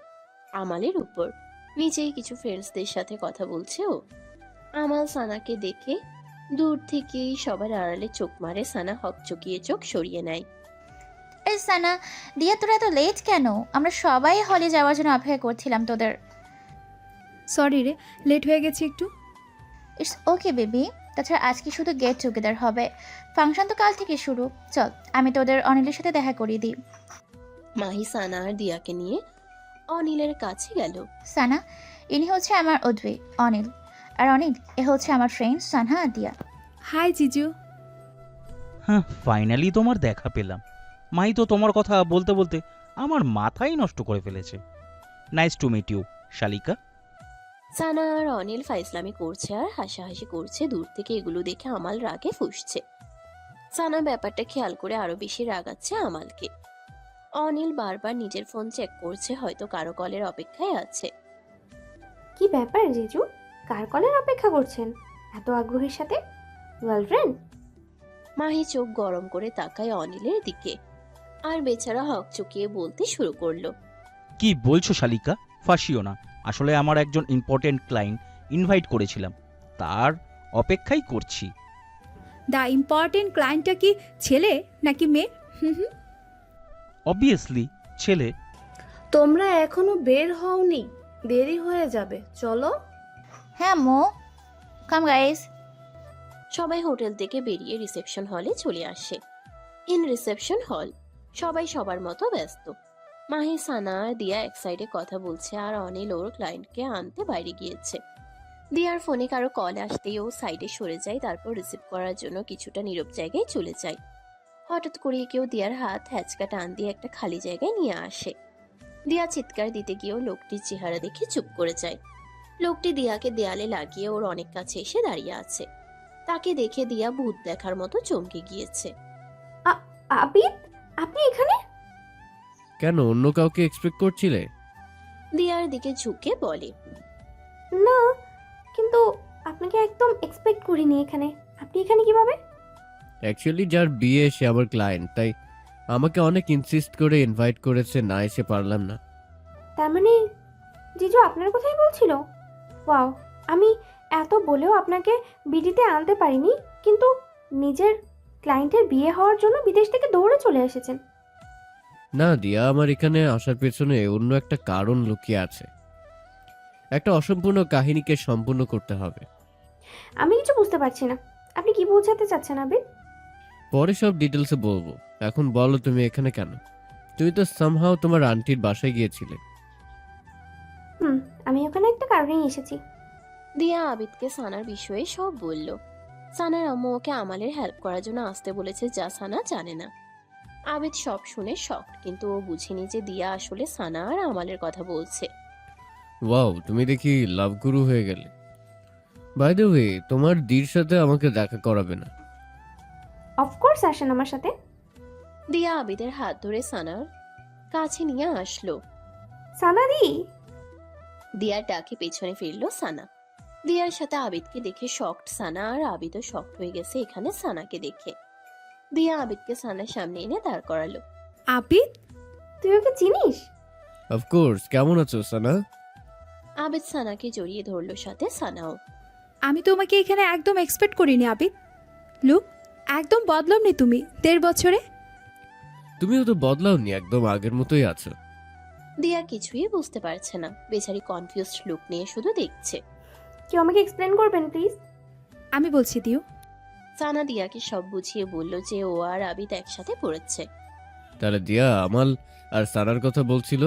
Speaker 2: আমালের উপর। নিচেই কিছু ফ্রেন্ডসদের সাথে কথা বলছে ও। আমাল সানাকে দেখে দূর থেকেই সবার আড়ালে চোখ মারে। সানা হকচকিয়ে চোখ সরিয়ে নেয়।
Speaker 4: এই সানা, দিয়া তোরা এত লেট কেন? আমরা সবাই হলে যাওয়ার জন্য অপেক্ষা করছিলাম তোদের।
Speaker 3: সরি রে, লেট হয়ে গেছে একটু।
Speaker 4: It's okay baby. তাছাড়া আজকে শুধু গেট টুগেদার হবে, ফাংশন তো কাল থেকে শুরু। চল, আমি তোদের অনিলের সাথে দেখা করিয়ে দিই।
Speaker 2: মাহি সানা আর দিয়াকে নিয়ে অনিলের কাছে গেল।
Speaker 4: সানা, ইনি হচ্ছে আমার উদ্বে অনিল, আর অনিল এ হচ্ছে আমার ফ্রেন্ড সানহা আর দিয়া।
Speaker 3: হাই জিজু।
Speaker 8: হ্যাঁ, ফাইনালি তোমার দেখা পেলাম। মাই তো তোমার কথা বলতে বলতে আমার মাথাই নষ্ট করে ফেলেছে। নাইস টু মিট ইউ শালিকা।
Speaker 2: সানা আর অনিল ফাইজলামি করছে আর হাসাহাসি করছে। দূর থেকে এগুলো দেখে আমাল রাগে ফুঁসছে। সানা ব্যাপারটা খেয়াল করে আরো বেশি রাগাচ্ছে আমালকে। অনিল বারবার নিজের ফোন চেক করছে, হয়তো কারো কলের অপেক্ষায় আছে।
Speaker 6: কি ব্যাপার জিজু, কার কলের অপেক্ষা করছেন এত আগ্রহের সাথে? গার্লফ্রেন্ড?
Speaker 2: মাহি চোখ গরম করে তাকায় অনিলের দিকে, আর বেচারা হক চুকিয়ে বলতে শুরু করলো,
Speaker 8: কি বলছো শালিকা? ফাঁসিও না। আসলে আমার একজন ইম্পর্টেন্ট ক্লায়েন্ট ইনভাইট করেছিলাম, তার অপেক্ষাই করছি।
Speaker 3: দ্য ইম্পর্টেন্ট ক্লায়েন্টটা কি ছেলে নাকি মেয়ে? হুম।
Speaker 8: অবভিয়াসলি ছেলে।
Speaker 9: তোমরা এখনো বের হওনি, দেরি হয়ে যাবে, চলো।
Speaker 4: হ্যাঁ মো, কাম গাইস।
Speaker 2: সবাই হোটেল থেকে বেরিয়ে রিসেপশন হলে চলে আসে। ইন রিসেপশন হল সবাই সবার মতো ব্যস্ত। মাহি সানা আর দিয়া এক সাইডে কথা বলছে, আর অনিল ওর ক্লায়েন্টকে আনতে বাইরে গিয়েছে। দিয়ার ফোনে কারো কল আসতেই ও সাইডে সরে যায়, তারপর রিসিভ করার জন্য কিছুটা নীরব জায়গায় চলে যায়। হঠাৎ করে কেউ দিয়ার হাত হ্যাচকা টান দিয়ে একটা খালি জায়গায় নিয়ে আসে। দিয়া চিৎকার দিতে গিয়েও লোকটির চেহারা দেখে চুপ করে যায়। লোকটি দিয়াকে দেয়ালে লাগিয়ে ওর অনেক কাছে এসে দাঁড়িয়ে আছে। তাকে দেখে দিয়া ভূত দেখার মতো চমকে গিয়েছে।
Speaker 6: আবিদ, আপনি এখানে?
Speaker 10: কেন, অন্য কাউকে এক্সপেক্ট করছিলে?
Speaker 2: দিয়ার দিকে ঝুঁকে বলে,
Speaker 6: না, কিন্তু আপনাকে একদম এক্সপেক্ট করিনি এখানে। আপনি এখানে কিভাবে?
Speaker 10: অ্যাকচুয়ালি যার বিয়ে সে আমার ক্লায়েন্ট, তাই আমাকে অনেক ইনসিস্ট করে ইনভাইট করেছে, না এসে পারলাম না।
Speaker 6: তার মানে জিজু আপনার কথাই বলছিল? ওয়াও, আমি এত বলেও আপনাকে বিডিতে আনতে পারিনি, কিন্তু নিজের ক্লায়েন্টের বিয়ে হওয়ার জন্য বিদেশ থেকে দৌড়ে চলে এসেছেন।
Speaker 10: না দিয়া, আমার এখানে আসার পেছনে অন্য একটা কারণ লুকিয়ে আছে। একটা অসম্পূর্ণ কাহিনীকে সম্পূর্ণ করতে হবে।
Speaker 6: আমি কিছু বুঝতে পারছি না, আপনি কি বোঝাতে চাচ্ছেন আবিদ?
Speaker 10: পরে সব ডিটেলসে বলবো, এখন বলো তুমি এখানে কেন? তুমি তো সামহাও তোমার আন্টির বাসায় গিয়েছিলে।
Speaker 6: আমি ওখানে একটা কারণেই এসেছি।
Speaker 2: দিয়া আবিদকে সানার বিষয়ে সব বলল। সানার আম্মু ওকে আমালের হেল্প করার জন্য আসতে বলেছে, যা সানা জানে না। আবিদ সব শুনে শক, কিন্তু ও বুঝেনি যে দিয়া আসলে সানা আর আমালের কথা বলছে।
Speaker 10: ওয়াও, তুমি দেখি লাভ গুরু হয়ে গেলে। বাই দ্য ওয়ে, তোমার দির সাথে আমাকে দেখা করাবে না?
Speaker 6: অফকোর্স আসেন আমার সাথে।
Speaker 2: দিয়া আবিদের হাত ধরে সানার কাছে নিয়ে আসলো।
Speaker 6: সানাদি।
Speaker 2: দিয়ার ডাকে পেছনে ফিরল সানা। দিয়ার সাথে আবিদকে দেখে শকড সানা, আর আবিদও শকড হয়ে গেছে এখানে সানাকে দেখে। দিয়া আবিদকে সানার সামনে এনে দাঁড় করালো।
Speaker 3: আবিদ,
Speaker 6: তুই ওকে চিনিস?
Speaker 10: অফকোর্স, কেমন আছো সানা?
Speaker 2: আবিদ সানাকে জড়িয়ে ধরলো, সাথে সানাও।
Speaker 3: আমি তোমাকে এখানে একদম এক্সপেক্ট করিনি আবিদ। লুক, একদম বদলাওনি তুমি 1.5 বছরে।
Speaker 10: তুমিও তো বদলাওনি, একদম আগের মতোই আছো।
Speaker 2: দিয়া কিছুই বুঝতে পারছে না, বেচারি কনফিউজড লুক নিয়ে শুধু দেখছে।
Speaker 6: কেউ আমাকে এক্সপ্লেন করবেন প্লিজ?
Speaker 3: আমি বলছি দিও।
Speaker 2: সানা দিয়াকে সব বুঝিয়ে বলল যে ও আর আবিদ একসাথে পড়েছে।
Speaker 10: তাহলে দিয়া আমাল আর সানার কথা বলছিল।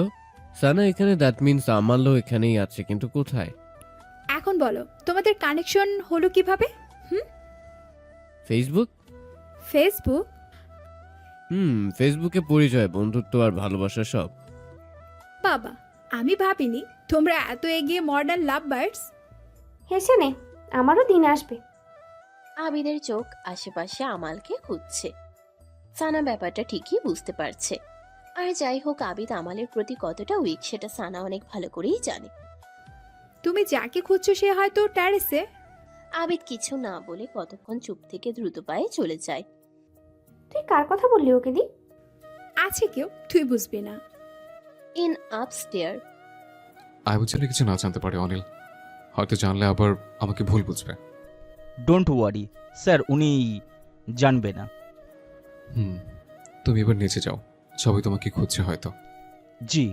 Speaker 10: সানা এখানে, দ্যাট মিনস আমালও এখানেই আছে, কিন্তু কোথায়?
Speaker 3: এখন বলো, তোমাদের কানেকশন হলো কিভাবে?
Speaker 10: ফেসবুক।
Speaker 3: ফেসবুক?
Speaker 10: ফেসবুকে পরিচয়, বন্ধুত্ব আর ভালোবাসা সব।
Speaker 3: বাবা, আমি ভাবিনি তোমরা এত এগিয়ে মডার্ন লাভ বার্ডস।
Speaker 6: হেসে নে, আমারও দিন আসবে।
Speaker 2: আবিদের চোখ আশেপাশে আমালকে খুঁজছে। সানা ব্যাপারটা ঠিকই বুঝতে পারছে। আর যাই হোক, আবিদ আমালের প্রতি কতটা উইক সেটা সানা অনেক ভালো করেই জানে।
Speaker 3: তুমি যাকে খুঁজছো সে হয়তো ট্যারেসে।
Speaker 2: আবিদ কিছু না বলে কতক্ষণ চুপ থেকে দ্রুত পায়ে চলে যায়।
Speaker 6: তুই কার কথা বললি ওকে দি?
Speaker 3: আছে কেউ, তুই বুঝবি না।
Speaker 2: In upstair.
Speaker 1: আইবুল যেন কিছু না জানতে পারে অনিল, হয়তো জানলে আবার আমাকে ভুল বুঝবে।
Speaker 8: ডোন্ট ওয়ারি স্যার, উনি জানবে না।
Speaker 1: তুমি এবার নিচে যাও, সবাই তোমাকে খুঁজছে হয়তো।
Speaker 8: জি।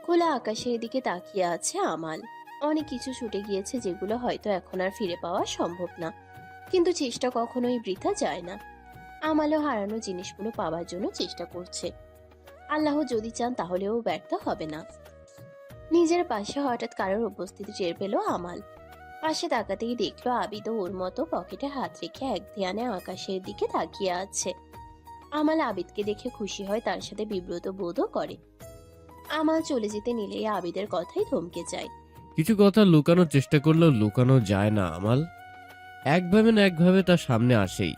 Speaker 2: খোলা আকাশের দিকে তাকিয়ে আছে আমাল। অনেক কিছু ছুটে গিয়েছে যেগুলো হয়তো এখন আর ফিরে পাওয়া সম্ভব না, কিন্তু চেষ্টা কখনোই বৃথা যায় না। আমালও হারানো জিনিসগুলো পাওয়ার জন্য চেষ্টা করছে। আল্লাহ যদি চান তাহলেও ব্যর্থ হবে না। নিজের পাশে হঠাৎ কারোর উপস্থিতি টের পেল আমাল। পাশে তাকাতেই দেখলো আবিদও ওর মতো পকেটে হাত রেখে এক ধ্যানে আকাশের দিকে তাকিয়ে আছে। আমাল আবিদকে দেখে খুশি হয়, তার সাথে বিব্রত বোধও করে। আমাল চলে যেতে নিলেই আবিদের কথাই থমকে যায়।
Speaker 10: কিছু কথা লুকানোর চেষ্টা করলেও লুকানো যায় না আমাল, একভাবে না একভাবে তার সামনে আসেই।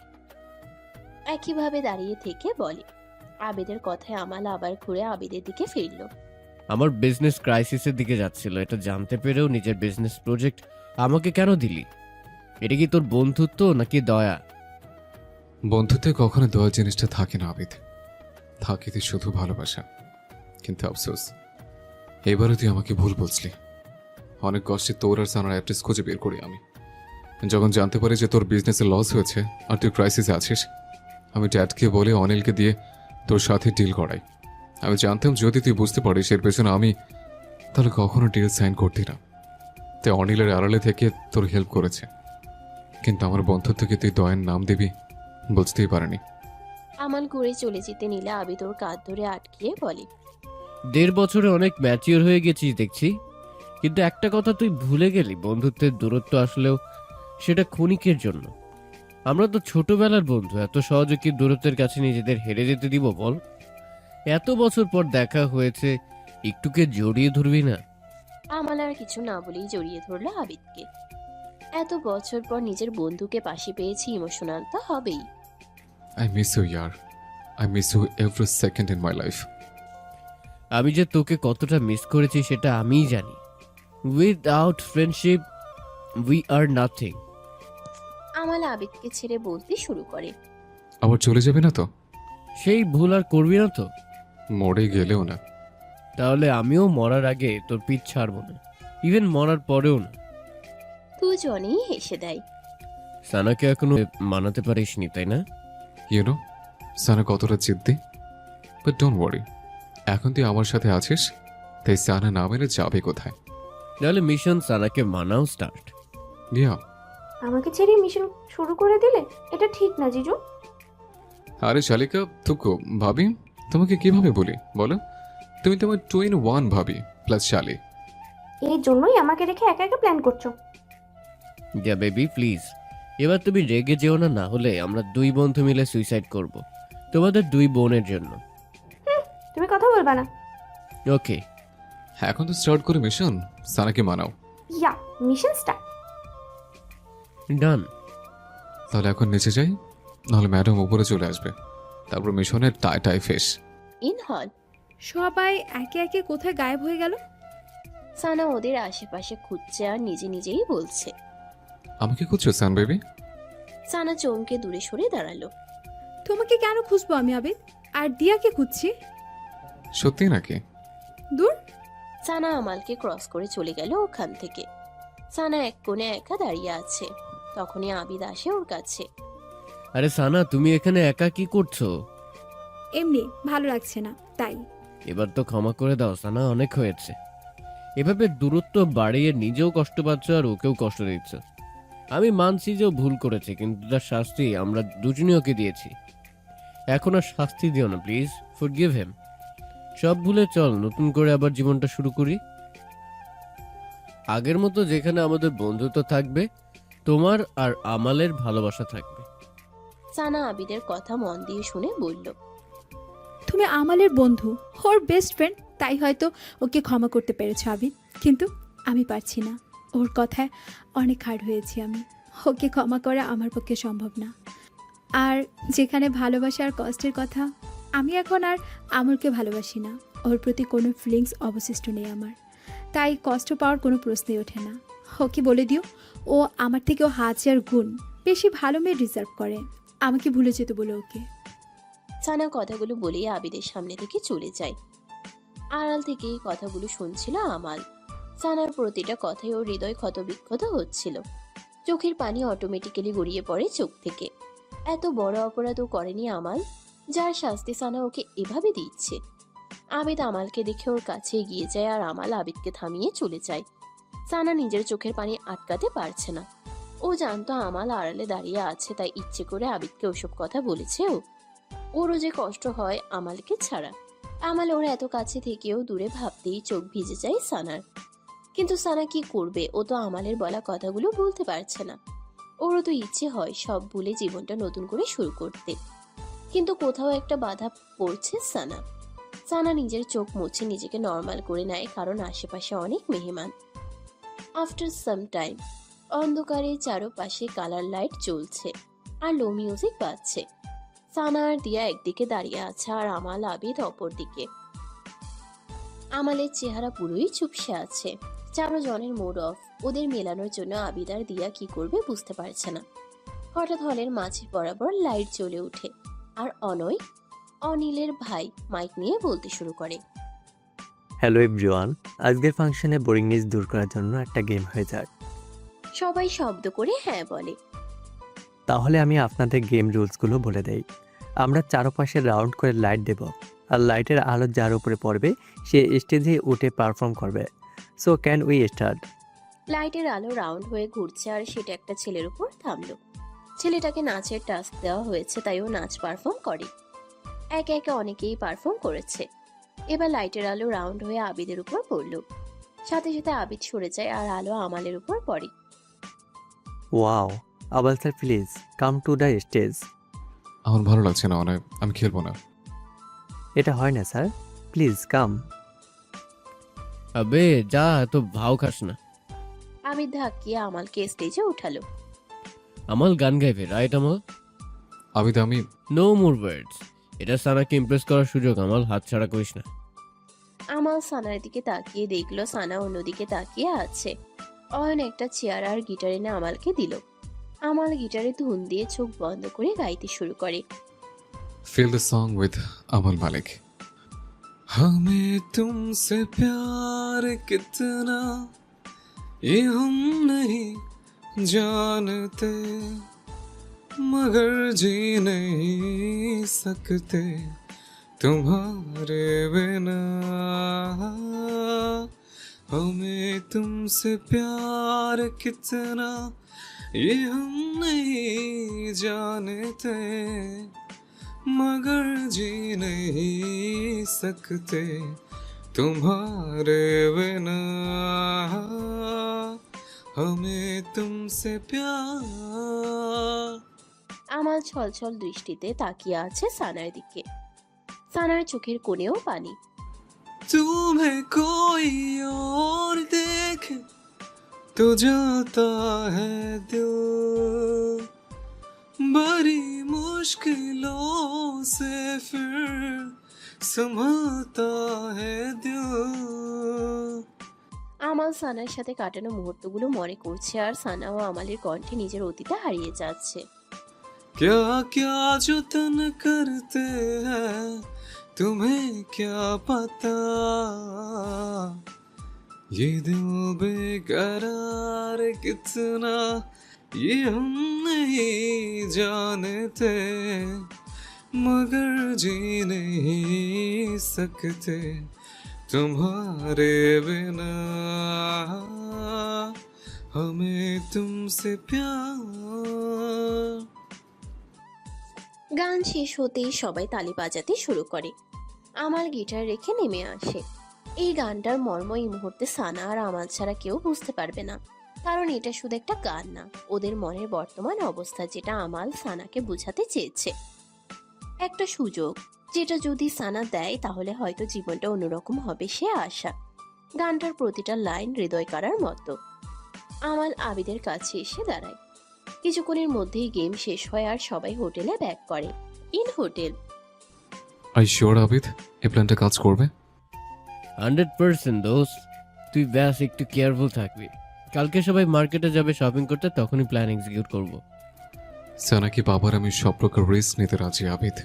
Speaker 2: একইভাবে দাঁড়িয়ে থেকে বলে। আবিদের কথায় আমাল আবার ঘুরে আবিদের দিকে ফিরল।
Speaker 10: আমার বিজনেস ক্রাইসিসের দিকে যাচ্ছিল, এটা জানতে পেরেও নিজের বিজনেস প্রজেক্ট আমাকে কেন দিলি? এটা কি তোর বন্ধুত্ব নাকি দয়া?
Speaker 1: বন্ধুত্বে কখনো দয়া জিনিসটা থাকে না আবিদ, থাকে তো শুধু ভালোবাসা। কিন্তু আফসোস, এবারও তুই আমাকে ভুল বলছিলি। অনেক কষ্টে তোর আর সানার অ্যাড্রেস খুঁজে বের করি আমি। যখন জানতে পারি যে তোর বিজনেসে লস হয়েছে আর তুই ক্রাইসিসে আছিস, আমি ড্যাডকে বলে অনিলকে দিয়ে তোর সাথে ডিল করাই। আমি জানতাম যদি তুই বুঝতে পারিস এর পেছনে আমি, তাহলে কখনো ডিল সাইন করতি না। তাই অনিলের আড়ালে থেকে তোর হেল্প করেছে, কিন্তু আমার বন্ধুত্বকে তুই দয়ের নাম দিবি বুঝতেই পারিনি।
Speaker 2: আমাল ঘুরে চলে যেতে নিলে আবিদ ওর কাঁধ ধরে আটকিয়ে বলে।
Speaker 10: 1.5 বছরে অনেক ম্যাচিওর হয়ে গেছিস দেখছি, কিন্তু একটা কথা তুই ভুলে গেলি, বন্ধুত্বের দূরত্ব আসলেও সেটা ক্ষণিকের জন্য। আমরা তো ছোটবেলার বন্ধু, এত সহজে কি দূরত্বের কাছে নিজেদের হেরে যেতে দিব বল? এত বছর পর দেখা হয়েছে, একটুকে জড়িয়ে ধরবি না?
Speaker 2: আমাল আর কিছু না বলেই জড়িয়ে ধরলো আবিদকে। এত বছর পর নিজের বন্ধুকে পাশে পেয়েছি, ইমোশনাল তো হবেই।
Speaker 1: আই মিস ইউ ইয়ার, I miss you every second in my life.
Speaker 10: আমি যে তোকে কতটা মিস করেছি সেটা আমিই জানি। Without friendship we are nothing.
Speaker 2: Amal আবিদকে ছেড়ে বলতে শুরু করে।
Speaker 1: আবার চলে যাবে না তো?
Speaker 10: সেই ভুল আর করবি না তো?
Speaker 1: মরে গেলেও না।
Speaker 10: তাহলে আমিও মরার আগে তোর পিঠ ছাড়বো না, ইভেন মরার পরেও না।
Speaker 2: দুজনেই হেসে দেয়।
Speaker 10: সানাকে এখনো মানাতে পারিসনি তাই না?
Speaker 1: ইউনো, সানা কতটা জিদ্দি। বাট ডোন্ট ওয়ারি, এখন তুই আমার সাথে আছিস, তাই সানা না মেরে যাবে কোথায়?
Speaker 10: তাহলে মিশন সানাকে মানাও স্টার্ট।
Speaker 1: ইয়া।
Speaker 6: আমাকে ছেড়ে মিশন শুরু করে দিলে? এটা ঠিক না জিজু।
Speaker 1: আরে শালিকা থুকু ভাবি, তোমাকে কিভাবে বলি বলো? তুমি তোমার 2 in 1 ভাবি প্লাস শালি।
Speaker 6: এই জন্যই আমাকে রেখে একা একা প্ল্যান করছো।
Speaker 10: যা বেবি প্লিজ, এবার তুমি রেগে যেও না, না হলে আমরা 2 বন্ধু মিলে সুইসাইড করব তোমাদের 2 বোনের জন্য।
Speaker 6: তুমি কথা বলবা না।
Speaker 10: ওকে,
Speaker 1: এখন তো স্টার্ট করে মিশন, সানাকে মানাও।
Speaker 6: ইয়া, মিশন স্টার্ট।
Speaker 10: ডান।
Speaker 1: তাহলে এখন নিচে যাই, নাহলে ম্যাডাম উপরে চলে আসবে, তারপর মিশনের টাই টাই ফেস।
Speaker 2: ইন হল।
Speaker 3: সবাই একে একে কোথায় গায়েব হয়ে গেল?
Speaker 2: সানা ওদের আশেপাশে খুঁজছে আর নিজে নিজেই বলছে।
Speaker 1: আমাকে খুঁজছো সান বেবি?
Speaker 2: সানা চমকে দূরে সরে দাঁড়ালো।
Speaker 3: তোমাকে কেন খুঁজবো আমি আবিদ? আর দিয়াকে খুঁজছি।
Speaker 1: সত্যি নাকি?
Speaker 3: দূর।
Speaker 2: সানা আমালকে ক্রস করে চলে গেল ওখান থেকে। সানা এক কোণে একা দাঁড়িয়ে আছে। তখনই আবিদ আসে ওর কাছে।
Speaker 10: আরে সানা, তুমি এখানে একা কি করছো?
Speaker 3: এমনি ভালো লাগছে না তাই।
Speaker 10: এবার তো ক্ষমা করে দাও সানা, অনেক হয়েছে। এভাবে দূরত্ব বাড়িয়ে নিজেও কষ্ট পাচ্ছ আর ওকেও কষ্ট দিচ্ছ। আমি মানছি যে ও ভুল করেছে, কিন্তু তার শাস্তি আমরা দুজনই ওকে দিয়েছি। এখন আর শাস্তি দিও না প্লিজ, ফরগিভ হিম। সব ভুলে চল নতুন করে আবার জীবনটা শুরু করি। আগের মতো যেখানে আমাদের বন্ধুত্ব থাকবে, তোমার আর আমালের ভালোবাসা থাকবে।
Speaker 2: সানা আবিদের কথা মন দিয়ে শুনে বলল,
Speaker 3: তুমি আমালের বন্ধু, ওর বেস্ট ফ্রেন্ড, তাই হয়তো ওকে ক্ষমা করতে পেরেছো আবিদ, কিন্তু আমি পারছি না। ওর কথায় অনেক হার্ড হয়েছি আমি। ওকে ক্ষমা করা আমার পক্ষে সম্ভব না। আর যেখানে ভালোবাসা আর কষ্টের কথা, আমি এখন আর আমলকে ভালোবাসি না। ওর প্রতি কোনো ফিলিংস অবশিষ্ট নেই আমার, তাই কষ্ট পাওয়ার কোনো প্রশ্নই ওঠে না। ওকে বলে দিও ও আমার থেকেও হাজার গুণ বেশি ভালো মেয়ে ডিজার্ভ করে। আমাকে ভুলে যেতে বলে ওকে।
Speaker 2: সানা কথাগুলো বলেই আবিদের সামনে থেকে চলে যায়। আড়াল থেকে এই কথাগুলো শুনছিল আমাল। সানার প্রতিটা কথায় ওর হৃদয় ক্ষতবিক্ষত হচ্ছিল। চোখের পানি অটোমেটিক্যালি গড়িয়ে পড়ে চোখ থেকে। এত বড় অপরাধ ও করেনি আমাল, যার শাস্তি সানা ওকে এভাবে দিচ্ছে। আবিদ আমালকে দেখে ওর কাছে এগিয়ে যায় আর আমাল আবিদকে থামিয়ে চলে যায়। সানা নিজের চোখের পানি আটকাতে পারছে না। ও জানতো আমাল আড়ালে দাঁড়িয়ে আছে, তাই ইচ্ছে করে আবিদকে ওসব কথা বলেছে ও। ওরও যে কষ্ট হয় আমালকে ছাড়া। আমাল ওর এত কাছে থেকেও দূরে ভাবতেই চোখ ভিজে যায় সানার। কিন্তু সানা কি করবে? ও তো আমালের বলা কথাগুলো বলতে পারছে না। ওরও তো ইচ্ছে হয় সব ভুলে জীবনটা নতুন করে শুরু করতে, কিন্তু কোথাও একটা বাধা পড়ছে সানা। সানা নিজের চোখ মুছে নিজেকে নর্মাল করে নেয়, কারণ আশেপাশে অনেক মেহমান। আফটার সাম টাইম অন্ধকারে চারপাশে কালার লাইট জ্বলছে আর লো মিউজিক বাজছে। সানা আর দিয়া একদিকে দাঁড়িয়ে আছে আর আমাল আবিদ অপর দিকে। আমালের চেহারা পুরোই চুপসে আছে। চারজনের মুড অফ। ওদের মেলানোর জন্য আবিদ আর দিয়া কি করবে বুঝতে পারছে না। হঠাৎ হলের মাঝে বরাবর লাইট জ্বলে ওঠে আর অনিলের ভাই মাইক নিয়ে বলতে শুরু করে,
Speaker 11: হ্যালো এভরিওয়ান, আজকের ফাংশনে বোরিংনেস দূর করার জন্য একটা গেম হয়ে যাক।
Speaker 2: সবাই শব্দ করে হ্যাঁ বলে।
Speaker 11: তাহলে আমি আপনাদের গেম রুলসগুলো বলে দেই। আমরা চারপাশে রাউন্ড করে লাইট দেব, আর লাইটের আলো যার উপরে পড়বে সে স্টেজে উঠে পারফর্ম করবে। So can we start?
Speaker 2: লাইটের আলো রাউন্ড হয়ে ঘুরছে আর সেটা একটা ছেলের উপর থামলো। ছেলেটাকে নাচের টাস্ক দেওয়া হয়েছে, তাই ও নাচ পারফর্ম করে। একে একে অনেকেই পারফর্ম করেছে। এবার লাইটের আলো রাউন্ড হয়ে আবিদের উপর পড়লো। সাথে সাথে আবিদ সরে যায় আর আলো আমালের উপর পড়ে।
Speaker 11: ওয়াও, আবাল sir please come to the stage.
Speaker 1: আমার ভালো লাগছে না, অনেক, আমি খেলবো না।
Speaker 11: এটা হয় না স্যার, প্লিজ কাম।
Speaker 10: আবে যা, এত ভাও খাস না।
Speaker 2: আবিদ ধাক্কিয়ে আমালকে স্টেজে উঠালো।
Speaker 10: আমাল গান গাইবে, রাইট আমাল?
Speaker 1: আমি
Speaker 10: নো মোর ওয়ার্ডস। এটা সানাকে ইমপ্রেস করার সুযোগ, আমাল হাত ছাড়া করিস না।
Speaker 2: আমাল সানার দিকে তাকিয়ে দেখলো সানা অন্যদিকে তাকিয়ে আছে। অয়ন একটা চেয়ার আর গিটার এনে আমালকে দিল। আমাল গিটারে ধুন দিয়ে চোখ বন্ধ করে গাইতে শুরু করে।
Speaker 1: ফিল দ্য সং উইথ আমাল মালিক। हमें तुमसे प्यार कितना ये हम नहीं जानते, मगर जी नहीं सकते तुम्हारे बिना। हमें तुमसे प्यार कितना ये हम नहीं जानते, मगर जी नहीं सकते तुम्हारे बिना। हमें तुमसे प्यार।
Speaker 2: আমাল ছলছল দৃষ্টিতে তাকিয়ে আছে সানার দিকে। সানার চোখের কোণেও পানি।
Speaker 1: तुम्हें कोई और देखे तो जाता है दिल, बड़ी मुश्किलों से फिर संभलता है दिल।
Speaker 2: আমাল সানার সাথে কাটানো মুহূর্তগুলো মনে করছে আর সানা ও আমালের কণ্ঠে নিজের অতীতে হারিয়ে যাচ্ছে।
Speaker 1: क्या क्या जो तन करते हैं तुम्हें क्या पता, ये दिल बेकरार कितना ये हम नहीं जानते मगर जी नहीं सकते तुम्हारे बिना हमें तुमसे प्यार।
Speaker 2: গান শেষ হতেই সবাই তালি বাজাতে শুরু করে। আমাল গিটার রেখে নেমে আসে। এই গানটার মর্ম এই মুহূর্তে সানা আর আমাল ছাড়া কেউ বুঝতে পারবে না, কারণ এটা শুধু একটা গান না, ওদের মনের বর্তমান অবস্থা যেটা আমাল সানাকে বোঝাতে চেয়েছে। একটা সুযোগ যেটা যদি সানা দেয় তাহলে হয়তো জীবনটা অন্যরকম হবে সে আশা। গানটার প্রতিটা লাইন হৃদয় কাড়ার মতো। আমাল আবিদের কাছে এসে দাঁড়ায়। কিছুক্ষণের মধ্যেই গেম শেষ হয় আর সবাই হোটেলে ব্যাক করে। In hotel.
Speaker 1: I sure Abid এই প্ল্যানটা কাজ করবে?
Speaker 10: 100% দোস্ত, তুই ব্যাস একটু কেয়ারফুল থাকবি। কালকে সবাই মার্কেটে যাবে শপিং করতে, তখনই প্ল্যান এক্সিকিউট করব।
Speaker 1: সানাকি বাবার আমি সব প্রকার রিস্ক নিতে রাজি আবিদ।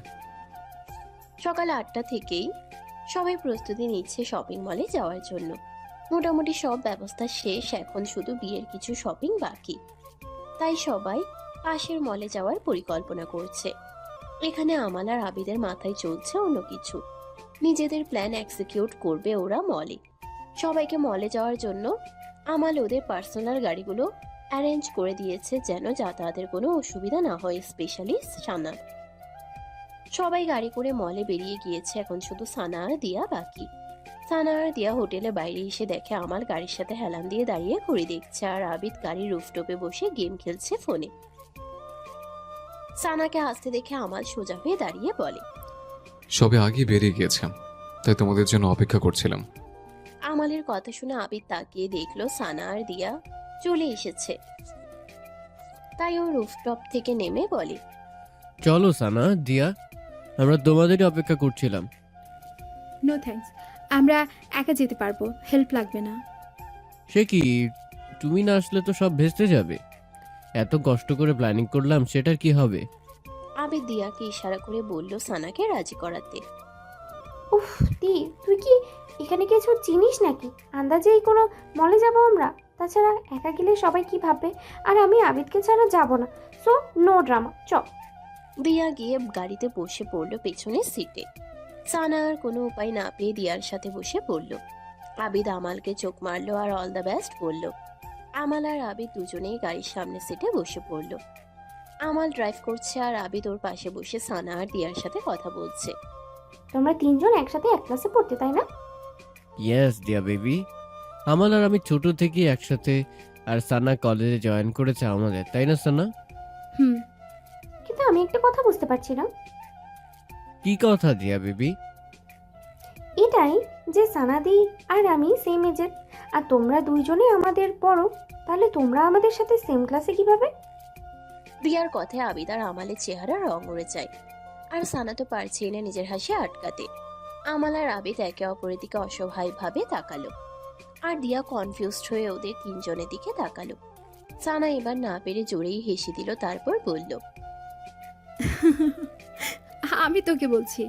Speaker 2: সকাল 8টা থেকেই সবাই প্রস্তুতি নিচ্ছে শপিং মলে যাওয়ার জন্য। মোটামুটি সব ব্যবস্থা শেষ, এখন শুধু বিয়ের কিছু শপিং বাকি। তাই সবাই পাশের মলে যাওয়ার পরিকল্পনা করছে। এখানে আমাল আর আবিদের মাথায় চলছে অন্য কিছু। নিজেদের প্ল্যান এক্সিকিউট করবে ওরা মলে। সবাইকে মলে যাওয়ার জন্য আমাল ওদের পার্সোনাল গাড়িগুলো অ্যারেঞ্জ করে দিয়েছে যেন যাতায়াতের কোনো অসুবিধা না হয়, স্পেশালি সানার। সবাই গাড়ি করে মলে বেরিয়ে গিয়েছে, এখন শুধু সানা আর দিয়া বাকি। সানা আর দিয়া হোটেলে বাইরে এসে দেখে আমাল গাড়ির সাথে হেলান দিয়ে দাঁড়িয়ে ঘড়ি দেখছে আর আবিদ গাড়ির রুফটপে বসে গেম খেলছে ফোনে। সানাকে আসতে দেখে আমাল সোজা হয়ে দাঁড়িয়ে বলে,
Speaker 1: সবে আগে বেরিয়ে গিয়েছেন, তাই তোমাদের জন্য অপেক্ষা করছিলাম।
Speaker 2: আমালের কথা শুনে আবিদ তাকিয়ে দেখলো সানা আর দিয়া চলে এসেছে। তাই ও রুফটপ থেকে নেমে বলে,
Speaker 10: চলো সানা, দিয়া, আমরা তোমাদেরই অপেক্ষা করছিলাম।
Speaker 3: নো থ্যাঙ্কস, আমরা একা যেতে পারবো, হেল্প লাগবে না।
Speaker 10: সে কি, তুমি না আসলে তো সব ভেস্তে যাবে। এত কষ্ট করে প্ল্যানিং করলাম, সেটার কি হবে?
Speaker 2: আবিদ দিয়াকে ইশারা করে বলল সানাকে রাজি করাতে।
Speaker 6: উফ দি, তুই কি এখানে কিছু চিনিস নাকি? আন্দাজেই কোনো মলে যাব আমরা? তাছাড়া একা গেলে সবাই কি ভাববে? আর আমি আবিদকে ছাড়া যাব না, সো নো ড্রামা, চ।
Speaker 2: দিয়া গিয়ে গাড়িতে বসে পড়লো পেছনের সিটে। সানা আর কোনো উপায় না পেয়ে দিয়ার সাথে বসে পড়লো। আবিদ আমালকে চোখ মারলো আর অল দ্য বেস্ট বলল। আমাল আর আবিদ দুজনেই গাড়ির সামনের সিটে বসে পড়লো। আমাল ড্রাইভ করছে আর আবিদ ওর পাশে বসে সানা আর দিয়ার সাথে কথা বলছে।
Speaker 6: তোমরা তিনজন একসাথে এক ক্লাসে পড়তে, তাই না?
Speaker 10: ইয়েস দিয়া বেবি, আমাল আর আমি ছোট থেকে একসাথে, আর সানা কলেজে জয়েন করেছে আমাদের, তাই না সানা?
Speaker 3: হুম।
Speaker 6: কিন্তু আমি একটা কথা বুঝতে পারছি না।
Speaker 10: কি কথা দিয়া বেবি?
Speaker 6: এটাই যে সানাদি আর আমি সেম এজের, আর তোমরা দুইজনে আমাদের বড়, তাহলে তোমরা আমাদের সাথে সেম ক্লাসে কিভাবে?
Speaker 2: দিয়ার কথায় আবিদ আর আমালের চেহারা রং উড়ে যায়, আর সানা তো পারছে না নিজের হাসি আটকাতে। আমাল আর আবিদ একে অপরের দিকে অসহায় ভাবে তাকালো, আর দিয়া কনফিউজড হয়ে ওদের তিনজনের দিকে তাকালো। সানা এবার না পেরে জোরেই হেসে দিল, তারপর বলল,
Speaker 3: আমি তোকে বলছি,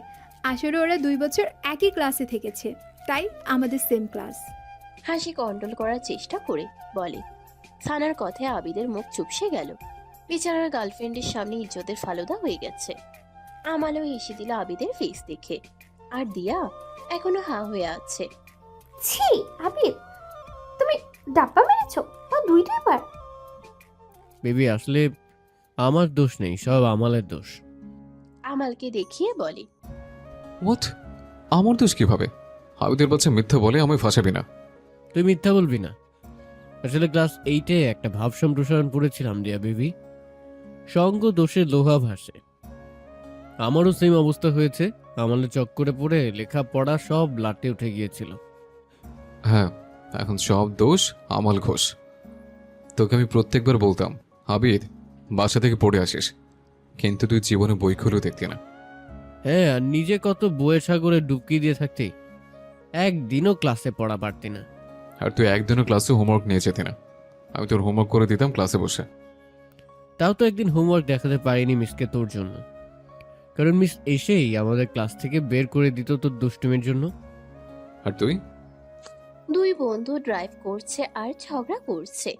Speaker 3: আসলে ওরা 2 বছর একই ক্লাসে থেকেছে, তাই আমাদের সেম ক্লাস।
Speaker 2: হাসি কন্ট্রোল করার চেষ্টা করে বলে। সানার কথায় আবিদের মুখ চুপসে গেল। বেচারার গার্লফ্রেন্ডের সামনে ইজ্জতের ফালুদা হয়ে গেছে। আমালও হেসে দিল আবিদের ফেস দেখে, আর দিয়া এখনো হা হয়ে আছে।
Speaker 6: ছি আবিদ, তুমি ডাব্বা মেরেছো, তা দুইটাই বার।
Speaker 10: বেবি আসলে আমার দোষ নেই, সব আমালের দোষ।
Speaker 2: আমালকে দেখিয়ে বলে,
Speaker 1: হোয়াট? আমার দোষ কিভাবে? আবিদের বাচ্চা মিথ্যা বলে আমি ফাঁসাবি না।
Speaker 10: তুই মিথ্যা বলবি না। আসলে ক্লাস 8-এ একটা ভাব সম্প্রসারণ পড়েছিলাম দিয়া বেবি, সঙ্গ দোষে লোহা ভাসে। আমারও সেম অবস্থা হয়েছে, আমাদের চক্করে পড়ে লেখা পড়া সব লাটে উঠে গিয়েছিল।
Speaker 1: হ্যাঁ, এখন সব দোষ আমাল ঘোষ। তোকে আমি প্রত্যেকবার বলতাম আবিদ বাসা থেকে পড়ে আসিস, কিন্তু তুই জীবনে বই খুলেও দেখতি না।
Speaker 10: হ্যাঁ, আর নিজে কত বইয়ের সাগরে ডুবকি দিয়ে থাকতি, একদিনও ক্লাসে পড়া পারতি না।
Speaker 1: আর তুই একদিনও ক্লাসে হোমওয়ার্ক নিয়ে যেতি না, আমি তোর হোমওয়ার্ক করে দিতাম ক্লাসে বসে।
Speaker 10: তাও তো একদিন হোমওয়ার্ক দেখাতে পারিনি মিসকে তোর জন্য, কারণ মিস এসেই আমাদের ক্লাস থেকে বের করে দিত তোর দুষ্টুমির জন্য।
Speaker 1: আর তুই
Speaker 2: দুই বন্ধু ড্রাইভ করছে আর ঝগড়া করছে।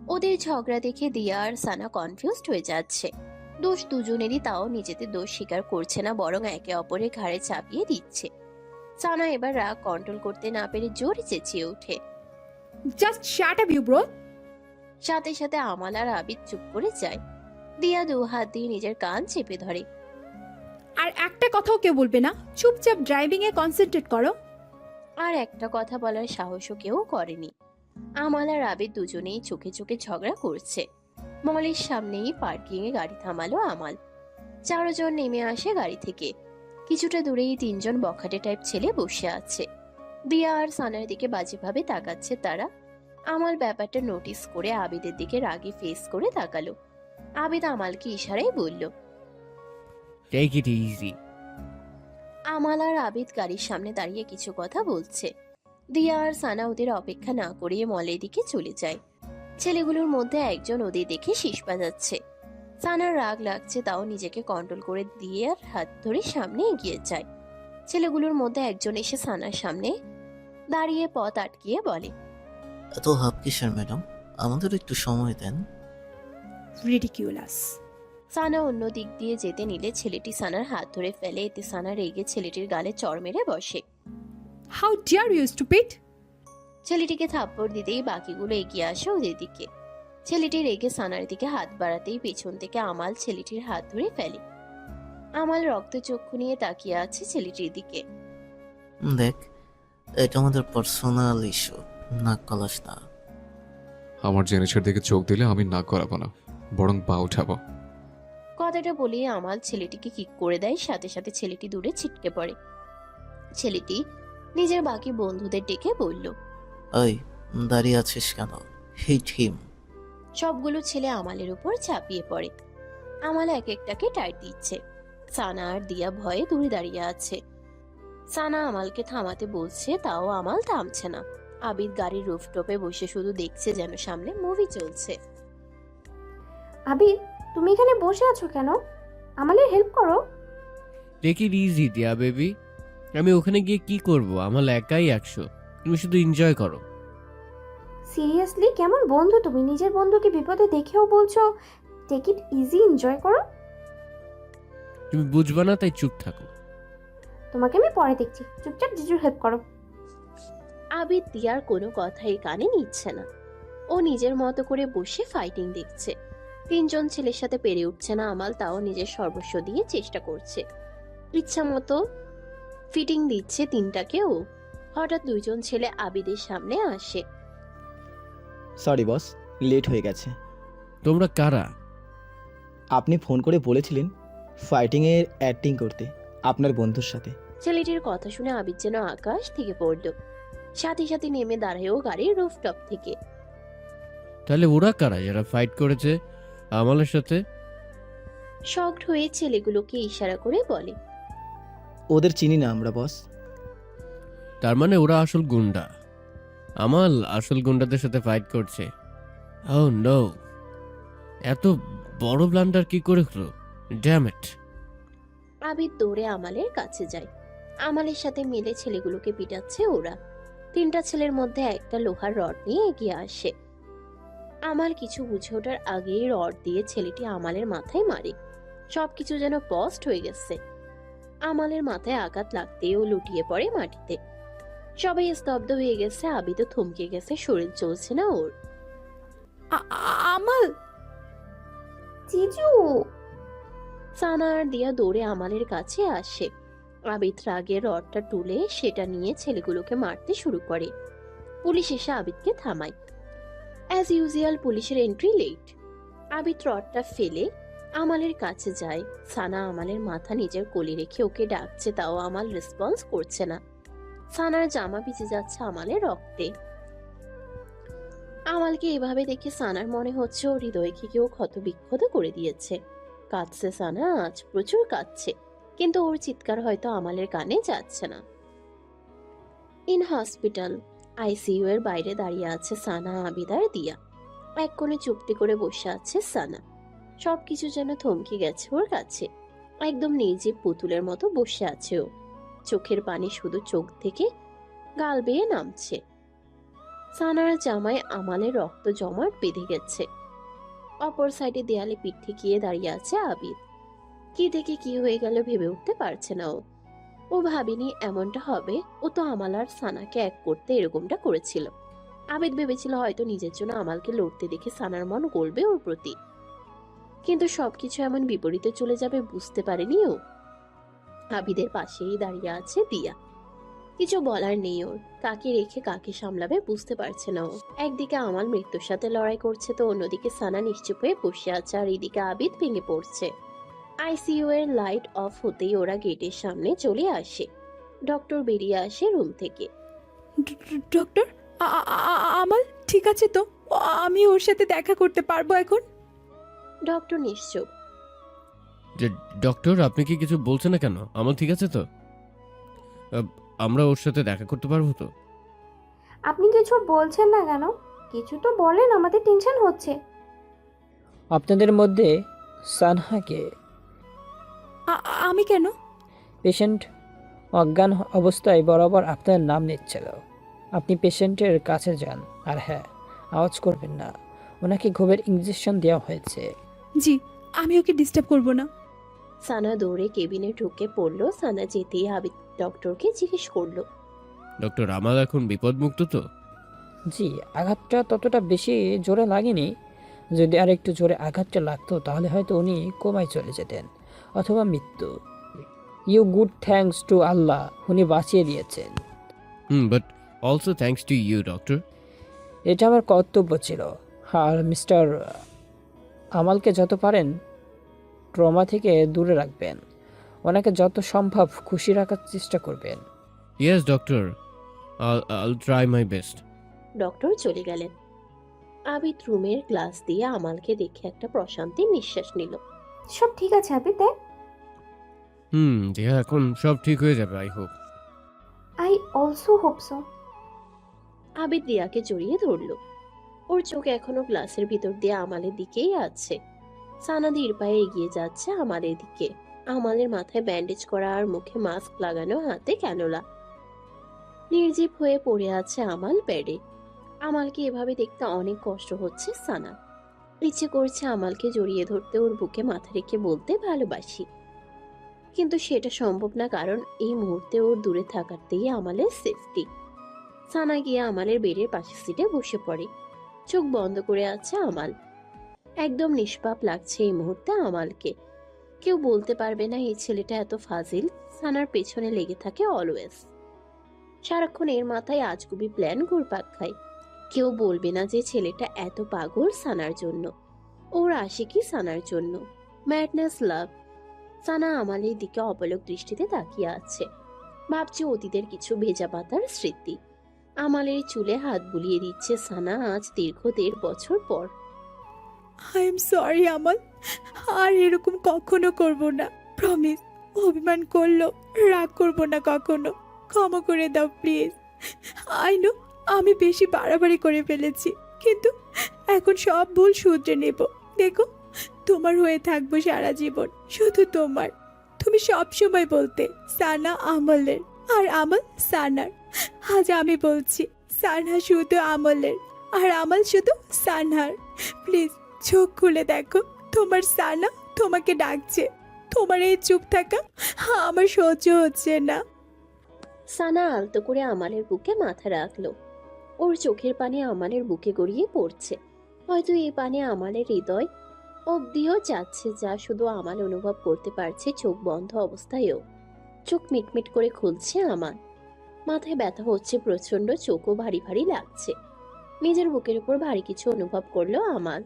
Speaker 2: ওদের ঝগড়া দেখে দিয়া আর সানা কনফিউজড হয়ে যাচ্ছে। দোষ দুজনেরই, তাও নিজেদের দোষ স্বীকার করছে না, বরং একে অপরের ঘাড়ে চাপিয়ে দিচ্ছে। সানা এবার রাগ কন্ট্রোল করতে না পেরে জোরে চেঁচিয়ে ওঠে।
Speaker 3: Just shut up you bro.
Speaker 2: সাথে সাথে আমাল আর আবিদ চুপ করে যায়। দিয়া দু হাত দিয়ে নিজের কান চেপে ধরে।
Speaker 3: আর একটা কথাও কেউ বলবে না, চুপচাপ ড্রাইভিং এ কনসেন্ট্রেট করো।
Speaker 2: আর একটা কথা বলার সাহসও কেউ করেনি। আমাল আর আবিদ দুজনেই চোখে চোখে ঝগড়া করছে। মলের সামনেই পার্কিং এ গাড়ি থামালো আমাল। চারজন নেমে আসে গাড়ি থেকে। কিছুটা দূরেই তিনজন বখাটে টাইপ ছেলে বসে আছে। দিয়া আর সানার দিকে বাজেভাবে তাকাচ্ছে তারা। আমাল ব্যাপারটা নোটিস করে আবিদের দিকে রাগি ফেস করে তাকালো। আবিদ আমালকে ইশারায় বলল।
Speaker 10: Take it easy.
Speaker 2: আমাল আর আবিদ গাড়ির সামনে দাঁড়িয়ে কিছু কথা বলছে। দিয়া আর সানা ওদের অপেক্ষা না করিয়ে মলের দিকে চলে যায়। ছেলেগুলোর মধ্যে একজন ওদের দেখে শীষ বাজাচ্ছে। সানার রাগ লাগছে, তাও নিজেকে কন্ট্রোল করে দিয়ে আর হাত ধরে সামনে এগিয়ে যায়। ছেলেগুলোর মধ্যে একজন এসে সানার সামনে দাঁড়িয়ে পথ আটকিয়ে বলে।
Speaker 12: এত হাফ কিসের ম্যাডাম, আমাদের একটু সময় দেন।
Speaker 3: রিডিকিউলাস।
Speaker 2: সানা অন্য দিক দিয়ে যেতে নিলে ছেলেটি সানার হাত ধরে ফেলে। এতে সানা রেগে ছেলেটির গালে চড় মেরে বসে।
Speaker 3: How dare you stupid.
Speaker 2: ছেলেটিকে থাপ্পড় দিতেই বাকিগুলো এগিয়ে আসে ওদের দিকে। ছেলেটি রেগে সানার দিকে হাত বাড়াতেই পেছন থেকে আমাল ছেলেটির হাত ধরে ফেলে। আমাল রক্তচক্ষু নিয়ে তাকিয়ে আছে ছেলেটির দিকে।
Speaker 12: দেখ, এটা আমাদের পার্সোনাল ইস্যু, নাক গলাস না।
Speaker 1: আমার জেনেছের দিকে চোখ দিলে আমি নাক গলাবো না, বরং পা উঠাবো।
Speaker 2: কথাটা বলিয়ে আমাল ছেলেটিকে কিক করে দেয়। সাথে সাথে ছেলেটি দূরে ছিটকে পড়ে। ছেলেটি নিজের বাকি বন্ধুদের ডেকে বলল।
Speaker 12: ওই, দাঁড়িয়ে আছিস কেন? হিট হিম।
Speaker 2: সবগুলো ছেলে আমালের উপর ঝাঁপিয়ে পড়ে। আমাল এক একটাকে টাইট দিচ্ছে। সানা আর দিয়া ভয়ে দূরে দাঁড়িয়ে আছে। সানা আমালকে থামাতে বলছে, তাও আমাল থামছে না। আবিদ গাড়ির রুফটপে বসে শুধু দেখছে, যেন সামনে মুভি চলছে।
Speaker 6: আবির, তুমি এখানে বসে আছো কেন? আমাদের হেল্প করো।
Speaker 10: টেক ইট ইজি দিয়া বেবি। আমি ওখানে গিয়ে কি করব? আমার একাই 100, তুমি শুধু এনজয় করো।
Speaker 6: সিরিয়াসলি, কেমন বন্ধু তুমি? নিজের বন্ধুকে বিপদে দেখেও বলছো টেক ইট ইজি, এনজয় করো।
Speaker 10: তুমি বুঝবা না, তাই চুপ থাকো।
Speaker 6: তোমাকে আমি পরে দেখছি, চুপচাপ জিজুর হেল্প করো।
Speaker 2: আবিদ দিয়ার কোনো কথাই কানে নিচ্ছে না। ও নিজের মতো করে বসে ফাইটিং দেখছে। তিনজন ছেলের সাথে পেরে উঠছে না আমাল, তাও নিজের সর্বস্ব দিয়ে চেষ্টা করছে। ইচ্ছা মতো ফিটিং দিচ্ছে তিনটাকেও। হঠাৎ দুইজন ছেলে আবিদের সামনে আসে।
Speaker 13: সরি বস, লেট হয়ে গেছে।
Speaker 10: তোমরা কারা?
Speaker 13: আপনি ফোন করে বলেছিলেন ফাইটিংয়ের অ্যাক্টিং করতে আপনার বন্ধুর সাথে।
Speaker 2: ছেলেটির কথা শুনে আবিদ যেন আকাশ থেকে পড়ল। সাথে সাথে নেমে দাঁড়ায়ও গাড়ির রুফটপ থেকে।
Speaker 10: তাহলে ওরা কারা যারা ফাইট করেছে আমালের সাথে?
Speaker 2: শকড হয়ে ছেলেগুলোকে ইশারা করে বলে।
Speaker 13: ওদের চিনি না আমরা বস।
Speaker 10: তার মানে ওরা আসল গুন্ডা। আমাল আসল গুন্ডাদের সাথে ফাইট করছে। ওহ নো, এত বড় ব্লান্ডার কি করে হলো? Damn it.
Speaker 2: আবিদ দৌড়ে আমালের কাছে যায়। আমালের সাথে মিলে ছেলেগুলোকে পিটাচ্ছে ওরা। তিনটা ছেলের মধ্যে একটা লোহার রড নিয়ে এগিয়ে আসে। আমাল কিছু বুঝে ওঠার আগেই রড দিয়ে ছেলেটি আমালের মাথায় মারে। সবকিছু যেন পস্ট হয়ে গেছে। আমালের মাথায় আঘাত লাগতেই ও লুটিয়ে পড়ে মাটিতে। সবাই স্তব্ধ হয়ে গেছে। আবিদও থমকে গেছে, শরীর চলছে না ওর।
Speaker 3: আমাল।
Speaker 6: জিজু।
Speaker 2: সানা আর দিয়া দৌড়ে আমালের কাছে আসে। আবিদ রাগে রডটা তুলে সেটা নিয়ে ছেলেগুলোকে মারতে শুরু করে। পুলিশ এসে আবিদকে থামায়। অ্যাজ ইউজুয়াল পুলিশের এন্ট্রি লেট। আবিদ রডটা ফেলে আমালের কাছে যায়। সানা আমালের মাথা নিজের কোলে রেখে ওকে ডাকছে, তাও আমাল রেসপন্স করছে না। সানার জামা ভিজে যাচ্ছে আমালের রক্তে। আমালকে এভাবে দেখে সানার মনে হচ্ছে ওর হৃদয়কে কেউ ক্ষত বিক্ষত করে দিয়েছে। কাঁদছে সানা, আজ প্রচুর কাঁদছে, কিন্তু ওর চিৎকার হয়তো আমালের কানে যাচ্ছে না। ইন হসপিটাল আইসিইউ এর বাইরে দাঁড়িয়ে আছে সানা, আবিদ আর দিয়া। এক কোণে চুপটি করে বসে আছে সানা। সবকিছু যেন থমকে গেছে ওর কাছে। একদম নির্জীব পুতুলের মতো বসে আছে ও। চোখের পানি শুধু চোখ থেকে গাল বেয়ে নামছে। সানার জামায় আমালের রক্ত জমাট বেঁধে গেছে। অপর সাইডে দেয়ালে পিঠ ঠেকিয়ে দাঁড়িয়ে আছে আবিদ। কি থেকে কি হয়ে গেল ভেবে উঠতে পারছে না ও ভাবেনি এমনটা হবে। ও তো আমাল আর সানাকে এক করতে এরকমটা করেছিল। আবিদ ভেবেছিল হয়তো নিজের জন্য আমালকে লড়তে দেখে সানার মন গলবে ওর প্রতি, কিন্তু সবকিছু এমন বিপরীতে চলে যাবে বুঝতে পারেনি ও। আবিদের পাশেই দাঁড়িয়ে আছে দিয়া। কিছু বলার নেই ওর, কাকে রেখে কাকে সামলাবে বুঝতে পারছে না ও। একদিকে আমাল মৃত্যুর সাথে লড়াই করছে, তো অন্যদিকে সানা নিশ্চুপ হয়ে বসে আছে, আর এদিকে আবিদ ভেঙে পড়ছে। আইসিইউ এর লাইট অফ হতেই ওরা গেটের সামনে চলে আসে। ডক্টর বেরিয়ে আসে রুম থেকে।
Speaker 3: ডক্টর, আমাল ঠিক আছে তো? আমি ওর সাথে দেখা করতে পারবো এখন?
Speaker 2: ডক্টর নিশ্চুপ।
Speaker 10: ডক্টর, আপনি কি কিছু বলছেন না কেন? আমার ঠিক আছে তো? আমরা ওর সাথে দেখা করতে পারবো তো?
Speaker 6: আপনি কিছু বলছেন না কেন? কিছু তো বলেন, আমাদের টেনশন হচ্ছে।
Speaker 14: আপনাদের মধ্যে সানহাকে
Speaker 3: আমি কেন?
Speaker 14: পেশেন্ট অজ্ঞান অবস্থায় বরাবর আপনার নাম নিচ্ছিল। আপনি পেশেন্টের কাছে যান, আর হ্যাঁ, আওয়াজ করবেন না। ওনাকে ঘুমের ইঞ্জেকশন দেওয়া হয়েছে।
Speaker 3: জি, আমি ওকে ডিস্টার্ব করব না।
Speaker 2: সানা দৌড়ে কেবিনে ঢুকে পড়লো। সানা যেতেই আবিদ ডক্টরকে জিজ্ঞেস করলো,
Speaker 10: ডক্টর, আমাল এখন বিপদমুক্ত তো?
Speaker 14: জি, আঘাতটা ততটা বেশি জোরে লাগেনি। যদি আর একটু জোরে আঘাতটা লাগতো তাহলে হয়তো উনি কোমায় চলে যেতেন, অথবা মৃত্যু। You good thanks to Allah, উনি বাঁচিয়ে দিয়েছেন।
Speaker 10: But also thanks to you doctor.
Speaker 14: এটা আমার কর্তব্য ছিল। আর মিস্টার আমালকে যত পারেন ট্রমা থেকে দূরে রাখবেন। ওনাকে যত সম্ভব খুশি রাখার চেষ্টা করবেন।
Speaker 10: ইয়েস ডক্টর, আইল ট্রাই মাই বেস্ট।
Speaker 2: ডক্টর চলে গেলেন। আবিদ রুমের গ্লাস দিয়ে আমালকে দেখে একটা প্রশান্তির নিঃশ্বাস নিল।
Speaker 6: সব ঠিক আছে আবিদ?
Speaker 10: দেহা এখন সব ঠিক হয়ে যাবে, I hope.
Speaker 6: I also hope so.
Speaker 2: Abid দিয়াকে জড়িয়ে ধরলো। ওর চোখ এখনো গ্লাসের ভিতর দিয়ে আমালের দিকেই আছে। সানা ধীর পায়ে এগিয়ে যাচ্ছে আমালের দিকে। আমালের মাথায় ব্যান্ডেজ করা আর মুখে মাস্ক লাগানো, হাতে ক্যানোলা। নির্জীব হয়ে পড়ে আছে আমাল বেডে। আমালকে এভাবে দেখতে অনেক কষ্ট হচ্ছে সানা। ইচ্ছে করছে আমালকে জড়িয়ে ধরতে, ওর বুকে মাথা রেখে বলতে ভালোবাসি, কিন্তু সেটা সম্ভব না, কারণ এই মুহূর্তে ওর দূরে থাকাতেই আমালের সেফটি। সানা গিয়ে আমালের বেডের পাশের সিটে বসে পড়ে। চোখ বন্ধ করে আছে আমাল। একদম নিষ্পাপ লাগছে এই মুহূর্তে আমালকে। কেউ বলতে পারবে না এই ছেলেটা এত ফাজিল। সানার পেছনে লেগে থাকে অলওয়েজ। সারাক্ষণ এর মাথায় আজগুবি প্ল্যান ঘুরপাক খায়। কেউ বলবে না যে ছেলেটা এত পাগল সানার জন্য। ওর আশিকি সানার জন্য। ম্যাডনেস লাভ। সানা আমালের দিকে অপলক দৃষ্টিতে তাকিয়ে আছে। ভাবছে অতীতের কিছু ভেজা পাতার স্মৃতি। আমালের চুলে হাত বুলিয়ে দিচ্ছে সানা আজ দীর্ঘ 1.5 বছর পর।
Speaker 3: আই এম সরি আমাল, আর এরকম কখনো করব না, প্রমিস। অভিমান করলো, রাগ করব না কখনো। ক্ষমা করে দাও প্লিজ। আই নো আমি বেশি বাড়াবাড়ি করে ফেলেছি, কিন্তু এখন সব ভুল শুধরে নেব। দেখো, তোমার হয়ে থাকবো সারা জীবন, শুধু তোমার। তুমি সব সময় বলতে সানা আমলের আর আমল সানার। আজ আমি বলছি সানা শুধু আমলের আর আমল শুধু সানার। প্লিজ চোখ খুলে দেখো, তোমার সানা তোমাকে ডাকছে। তোমার এই চুপ থাকা আমার সহ্য হচ্ছে না।
Speaker 2: সানা আলতো করে আমালের বুকে মাথা রাখলো। ওর চোখের পানি আমালের বুকে গড়িয়ে পড়ছে। হয়তো এই পানি আমালের হৃদয় অবধিও যাচ্ছে, যা শুধু আমাল অনুভব করতে পারছে চোখ বন্ধ অবস্থায়ও। চোখ মিটমিট করে খুলছে আমাল। মাথায় ব্যথা হচ্ছে প্রচন্ড, চোখও ভারী ভারী লাগছে। নিজের বুকের উপর ভারী কিছু অনুভব করলো আমাল।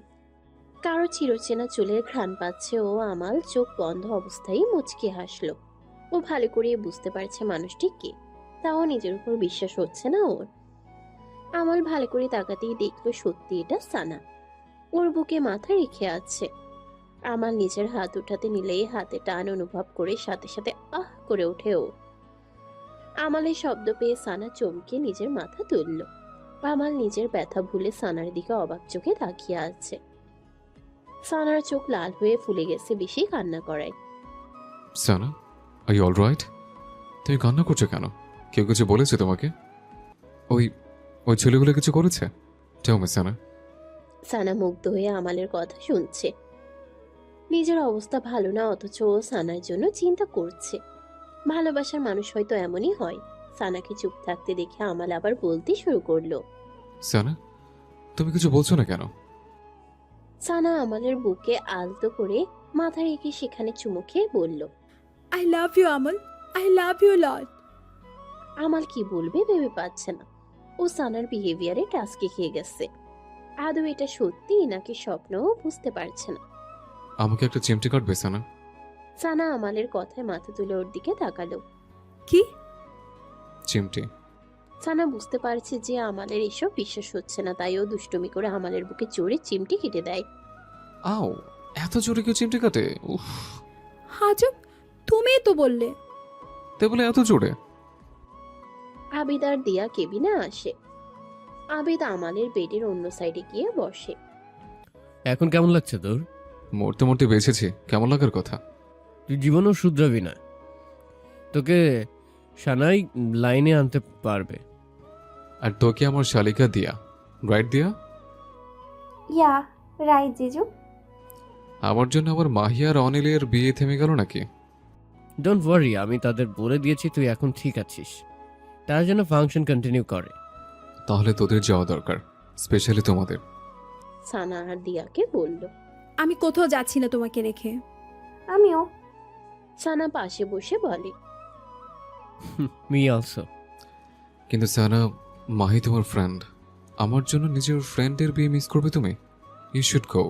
Speaker 2: কারো চিরচেনা চুলের ঘ্রাণ পাচ্ছে ও। আমাল চোখ বন্ধ অবস্থায় মুচকি হাসলো। ও ভালো করে বুঝতে পারছে মানুষটি কে, তাও নিজের উপর বিশ্বাস হচ্ছে না ওর। আমাল ভালো করে তাকাতেই দেখলো সত্যি এটা সানা। ওর বুকে মাথা রেখে আছে। আমাল নিজের হাত উঠাতে নিলেই হাতে টান অনুভব করে সাথে সাথে আহ করে ওঠে ও। আমালের শব্দ পেয়ে সানা চমকে নিজের মাথা তুলল। আমাল নিজের ব্যথা ভুলে সানার দিকে অবাক চোখে তাকিয়ে আছে। সানার চোখ লাল হয়ে ফুলে গেছে, বেশি কান্না করায়।
Speaker 1: সানা, আর ইউ অলরাইট? তুমি কান্না করছো কেন? কেউ কিছু বলেছে তোমাকে? ওই ওই ছেলেগুলো কিছু করেছে? টেল মি সানা।
Speaker 2: সানা মুগ্ধ হয়ে আমালের কথা শুনছে। নিজের অবস্থা ভালো না, অথচ ও সানার জন্য চিন্তা করছে। ভালোবাসার মানুষ হয়তো এমনই হয়। সানাকে চুপ থাকতে দেখে আমাল আবার বলতে শুরু করলো।
Speaker 1: সানা, তুমি কিছু বলছো না কেন?
Speaker 2: সানা আমালের বুকে আলতো করে মাথা রেখে সেখানে চুমু খেয়ে বলল।
Speaker 3: আই লাভ ইউ আমল, আই লাভ ইউ লট।
Speaker 2: আমাল কি বলবে ভেবে পাচ্ছে না। ও সানার বিহেভিয়ারে টাস্কে খেয়ে গেছে। আদৌ এটা সত্যি নাকি স্বপ্নও বুঝতে পারছে না।
Speaker 1: আমাকে একটা চিমটি কাটবে সানা?
Speaker 2: সানা আমালের কথায় মাথা তুলে ওর দিকে তাকালো।
Speaker 3: কি?
Speaker 1: চিমটি।
Speaker 2: সানা বুঝতে পারছে যে আমালের এসব বিশ্বাস হচ্ছে না, তাই ও দুষ্টুমি করে আমালের বুকে জোরে চিমটি কেটে দেয়।
Speaker 1: আও, এত জোরে কেউ চিমটি কাটে? উফ,
Speaker 3: হাজব, তুমিই তো বললে।
Speaker 1: তে বলে এত জোরে?
Speaker 2: আবিদ আর দিয়া কেবিনে আসে। আবিদ আমালের বেডের অন্য সাইডে গিয়ে বসে।
Speaker 10: এখন কেমন লাগছে তোর?
Speaker 1: মরতে মরতে বেঁচেছি, কেমন লাগার কথা?
Speaker 10: তুই জীবনও শুধরাবি না। তোকে সানাই লাইনে আনতে পারবে।
Speaker 1: আর তোকে আমার শালিকা দিয়া, রাইট দিয়া?
Speaker 6: ইয়া রাইট জিজু।
Speaker 1: আমার জন্য আবার মাহিয়া আর অনিলের বিয়ে থেমে গেল নাকি?
Speaker 10: ডোন্ট ওয়ারি, আমি তাদের বলে দিয়েছি তুই এখন ঠিক আছিস। তার জন্য ফাংশন কন্টিনিউ করে।
Speaker 1: তাহলে তোদের যাওয়া দরকার, স্পেশালি তোমাদের।
Speaker 2: সানা আর দিয়াকে বলল।
Speaker 3: আমি কোথাও যাচ্ছি না তোমাকে রেখে।
Speaker 6: আমিও।
Speaker 2: সানা পাশে বসে বলে।
Speaker 10: Me also.
Speaker 1: কিন্তু সানা, মাহি তোমার ফ্রেন্ড। আমার জন্য নিজের ফ্রেন্ডের বিয়ে মিস করবে তুমি? You should go.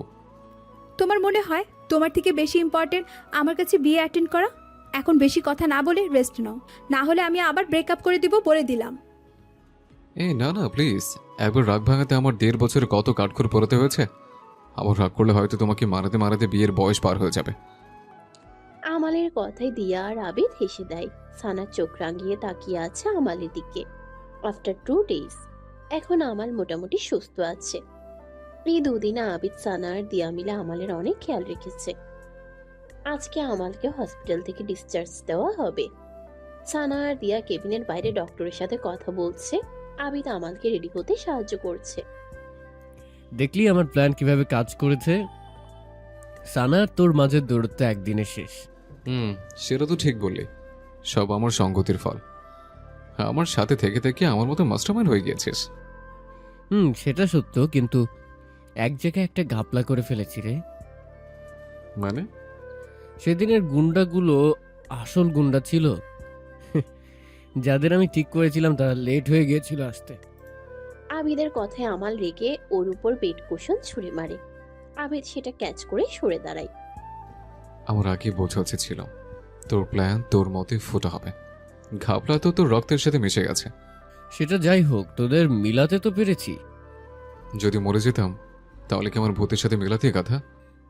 Speaker 3: তোমার মনে হয় তোমার থেকে বেশি ইম্পর্টেন্ট আমার কাছে বিয়ে অ্যাটেন্ড করা? এখন বেশি কথা না বলে রেস্ট নাও, না হলে আমি আবার ব্রেকআপ করে দিব, বলে দিলাম।
Speaker 1: এই না না প্লিজ, একবার রাগ ভাঙাতে আমার 1.5 বছরে কত কাঠখড় পোড়াতে হয়েছে। আবার রাগ করলে হয়তো তোমাকে মারাতে মারাতে বিয়ের বয়স পার হয়ে যাবে।
Speaker 2: আমালের কথায় দিয়া আর আবিদ হেসে দেয়। সানা চোখ রাঙিয়ে তাকিয়ে আছে আমালের দিকে। আফটার 2 days এখন আমাল মোটামুটি সুস্থ আছে। এই দুদিনে আবিদ, সানা আর দিয়া মিলে আমালের অনেক খেয়াল রেখেছে। আজকে আমালকে হসপিটাল থেকে ডিসচার্জ দেওয়া হবে। সানা আর দিয়া কেবিনের বাইরে ডক্টরের সাথে কথা বলছে। আবিদ আমালকে রেডি হতে সাহায্য করছে।
Speaker 10: দেখলি আমার প্ল্যান কিভাবে কাজ করেছে? সানা, তোর মাঝে দূরত্ব একদিনে শেষ।
Speaker 1: সেটা তো ঠিক বললি। সব আমার সঙ্গতির ফল। আমার সাথে থেকে থেকে আমার মতো মাস্টারমাইন্ড হয়ে গিয়েছিস।
Speaker 10: সেটা সত্য, কিন্তু এক জায়গায় একটা ঘাপলা করে ফেলেছি রে।
Speaker 1: মানে?
Speaker 10: সেদিনের গুন্ডাগুলো আসল গুন্ডা ছিল। যাদের আমি ঠিক করেছিলাম তারা লেট হয়ে গিয়েছিল আসতে।
Speaker 2: আবিদের কথায় আমাল রেগে ওর উপর বেড কুশন ছুঁড়ে মারে। আবিদ সেটা ক্যাচ করে সরে দাঁড়ায়।
Speaker 1: আমার আগে বোঝা উচিত ছিল তোর প্ল্যান তোর মতে ফুটো হবে। ঘাপলা তো তোর রক্তের সাথে মিশে গেছে।
Speaker 10: সেটা যাই হোক, তোদের মিলাতে তো পেরেছি।
Speaker 1: যদি মরে যেতাম তাহলে কি আমার ভূতের সাথে মিলাতে গাধা?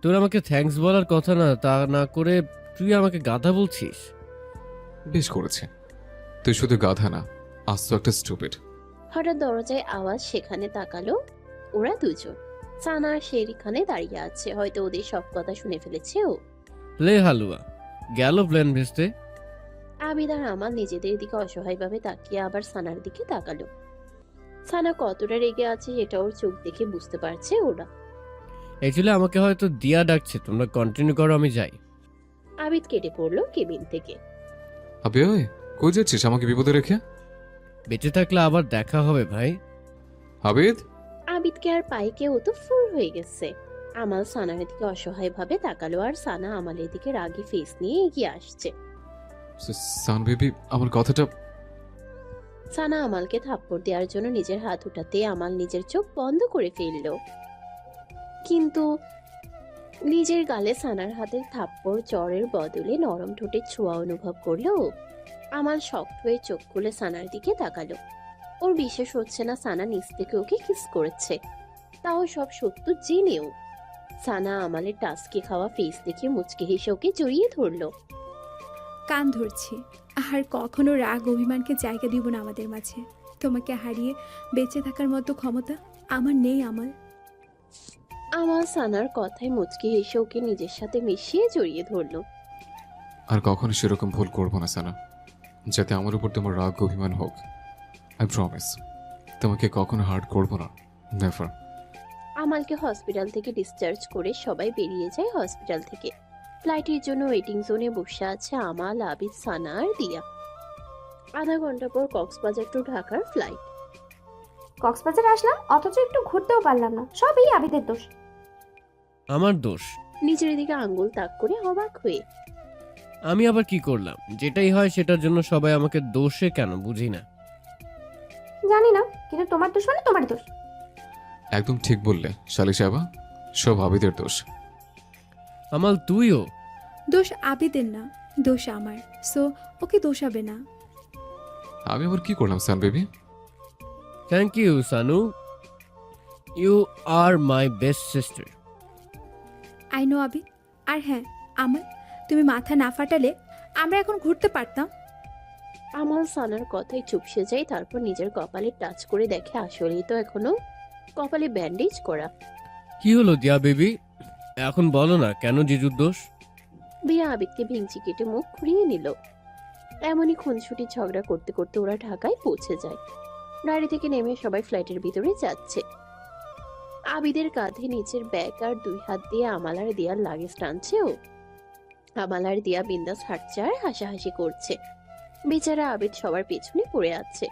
Speaker 10: তোর আমাকে থ্যাঙ্কস বলার কথা না, তা না করে তুই আমাকে গাধা বলছিস।
Speaker 1: বেশ করেছে, তুই শুধু গাধা না, আস্ত একটা স্টুপিড।
Speaker 2: হঠাৎ দরজায় আওয়াজ, সেখানে তাকালো ওরা দুজন। সানা সেখানে দাঁড়িয়ে আছে, হয়তো ওদের সব কথা শুনে ফেলেছে ও।
Speaker 10: লে হালুয়া গেল প্ল্যান ভেস্তে।
Speaker 2: আবিদ আর আমাল নিজেদের দিকে অসহায়ভাবে তাকিয়ে আবার সানার দিকে তাকালো। সানা কতটা রেগে আছে সেটা ওর চোখ দেখে বুঝতে পারছে ওরা।
Speaker 10: অ্যাকচুয়ালি আমাকে হয়তো দিয়া ডাকছে, তোমরা কন্টিনিউ করো, আমি যাই।
Speaker 2: আবিদ কেটে পড়লো কেবিন থেকে।
Speaker 1: আবে ওই, কই যাচ্ছিস আমাকে বিপদে রেখে?
Speaker 10: বেঁচে থাকলে আবার দেখা হবে ভাই।
Speaker 1: আবিদ?
Speaker 2: আবিদকে আর পাইকে ও তো ফুল হয়ে গেছে। আমাল সানার দিকে অসহায়ভাবে তাকালো, আর সানা আমালের দিকে রাগী ফেস নিয়ে এগিয়ে আসছে।
Speaker 1: সান বেবি, আমার কথাটা।
Speaker 2: সানা আমালকে থাপ্পড় দেওয়ার জন্য নিজের হাত উঠাতে আমাল নিজের চোখ বন্ধ করে ফেলল, কিন্তু নিজের গালে সানার হাতের থাপ্পড় চড়ের বদলে নরম ঠোঁটের ছোঁয়া অনুভব করলো। আমাল শক্ত হয়ে চোখ খুলে সানার দিকে তাকালো। ওর বিশ্বাস হচ্ছে না সানা নিজ থেকে ওকে কিস করেছে, তাও সব সত্য জেনেও। সানা আমালের টাস্কি খাওয়া ফেস দেখে মুচকে হেসে ওকে জড়িয়ে ধরলো।
Speaker 3: কান ধরছি, আর কখনো রাগ অভিমানকে জায়গা দিব না আমাদের মাঝে। তোমাকে হারিয়ে বেঁচে থাকার মতো ক্ষমতা আমার নেই আমাল।
Speaker 2: আমাল সানার কথায় মুচকি হেসে ওকে নিজের সাথে মিশিয়ে জড়িয়ে ধরলো।
Speaker 1: আর কখনো সেরকম ভুল করবো না সানা, যাতে আমার উপর তোমার রাগ অভিমান হোক। I promise. তোমাকে কখনো হার্ট করবো না, নেভার।
Speaker 2: আমালকে হসপিটাল থেকে ডিসচার্জ করে সবাই বেরিয়ে যায় হসপিটাল থেকে। ফ্লাইটের জন্য ওয়েটিং জোনে বসে আছে আমাল, আবিদ, সানা আর দিয়া। আধা ঘন্টা পর কক্সবাজার টু ঢাকার ফ্লাইট।
Speaker 6: কক্সবাজার আসলাম অথচ একটু ঘুরতেও পারলাম না, সবই আবিদের দোষ।
Speaker 10: আমার দোষ?
Speaker 2: নিজের দিকে আঙ্গুল তাক করে অবাক হয়ে।
Speaker 10: আমি আবার কি করলাম? যেটাই হয় সেটার জন্য সবাই আমাকে দোষে কেন বুঝি না।
Speaker 6: জানি না, কিন্তু তোমার দোষ মানে তোমার দোষ।
Speaker 1: একদম ঠিক বললে শালি সাহেবা, সব আবিদের দোষ।
Speaker 10: আমাল তুইও?
Speaker 3: দোষ আবিদের না, দোষ আমার। সো ওকে দোষাবে না।
Speaker 1: আমি আবার কি করলাম সান baby?
Speaker 10: Thank you Sanu, you are my best sister.
Speaker 3: I know Abid. আর হ্যাঁ আমাল, তুমি মাথা না ফাটালে আমরা এখন ঘুরতে পারতাম।
Speaker 2: আমাল সানার কথায় চুপসে যায়, তারপর নিজের কপালে টাচ করে দেখে আসলেই তো এখনো কপালে ব্যান্ডেজ করা।
Speaker 10: কি হলো দিয়া বেবি, এখন বলো না কেন জিজুর দোষ?
Speaker 2: দিয়া আবিদকে ভিংচি কেটে মুখ ঘুরিয়ে নিল। এমনই খুনসুটি ঝগড়া করতে করতে ওরা ঢাকায় পৌঁছে যায়। গাড়ি থেকে নেমে সবাই ফ্লাইটের ভিতরে যাচ্ছে। আবিদের কাঁধে নিচের ব্যাগ আর 2 হাত দিয়ে আমাল আর দিয়ার লাগেজ টানছে ও। আমাল আর দিয়া বিন্দাস হাঁটছে আর হাসাহাসি করছে। বেচারা আবিদ সবার পেছনে পড়ে আছে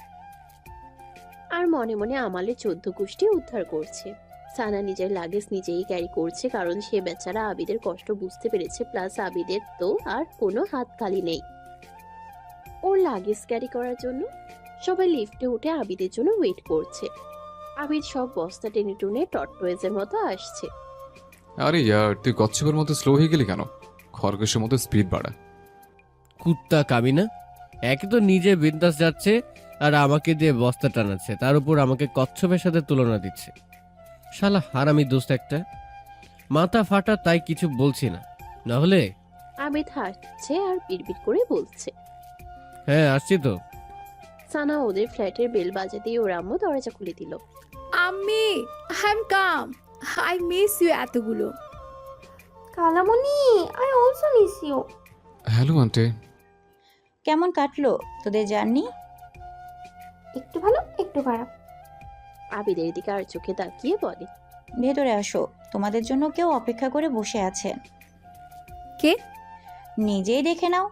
Speaker 2: আর মনে মনে আমালের 14 গোষ্ঠী উদ্ধার করছে। সানা নিজের লাগেজ নিজেই ক্যারি করছে, কারণ সে বেচারা আবিদের কষ্ট বুঝতে পেরেছে। প্লাস আবিদের তো আর কোনো হাত খালি নেই ওর লাগেজ ক্যারি করার জন্য। সবাই লিফটে উঠে আবিদের জন্য ওয়েট করছে। আবিদ সব বস্তা টেনে টুনে টর্টয়েজের মতো আসছে।
Speaker 1: আরে ইয়ার, তুই কচ্ছপের মতো স্লো হয়ে গেলি কেন? খরগোশের মতো স্পিড বাড়া।
Speaker 10: কুত্তা কামিনা, একে তো নিজে বিন্দাস যাচ্ছে আর আমাকে দিয়ে বস্তা টানাচ্ছে, তার উপর আমাকে কচ্ছপের সাথে তুলনা দিচ্ছে। শালা হারামি দোস্ত একটা, মাথা ফাটা, তাই কিছু বলছি না, নাহলে।
Speaker 2: আবিদ হাসছে আর বিড়বিড় করে বলছে,
Speaker 10: হ্যাঁ আসছি তো।
Speaker 2: সানা ওদের ফ্ল্যাটের বেল বাজাতেই ওর আম্মু দরজা খুলে দিল।
Speaker 3: আমি I am come, I miss you এতগুলো।
Speaker 6: কালামণি, I also miss you.
Speaker 1: Hello aunty.
Speaker 5: কেমন কাটলো তোদের জার্নি?
Speaker 6: একটু ভালো একটু খারাপ।
Speaker 2: আবিদের দিকে আর চোখে তাকিয়ে বলে,
Speaker 5: ভেতরে আসো, তোমাদের জন্য কেউ অপেক্ষা করে বসে আছেন।
Speaker 3: কে?
Speaker 5: নিজেই দেখে নাও।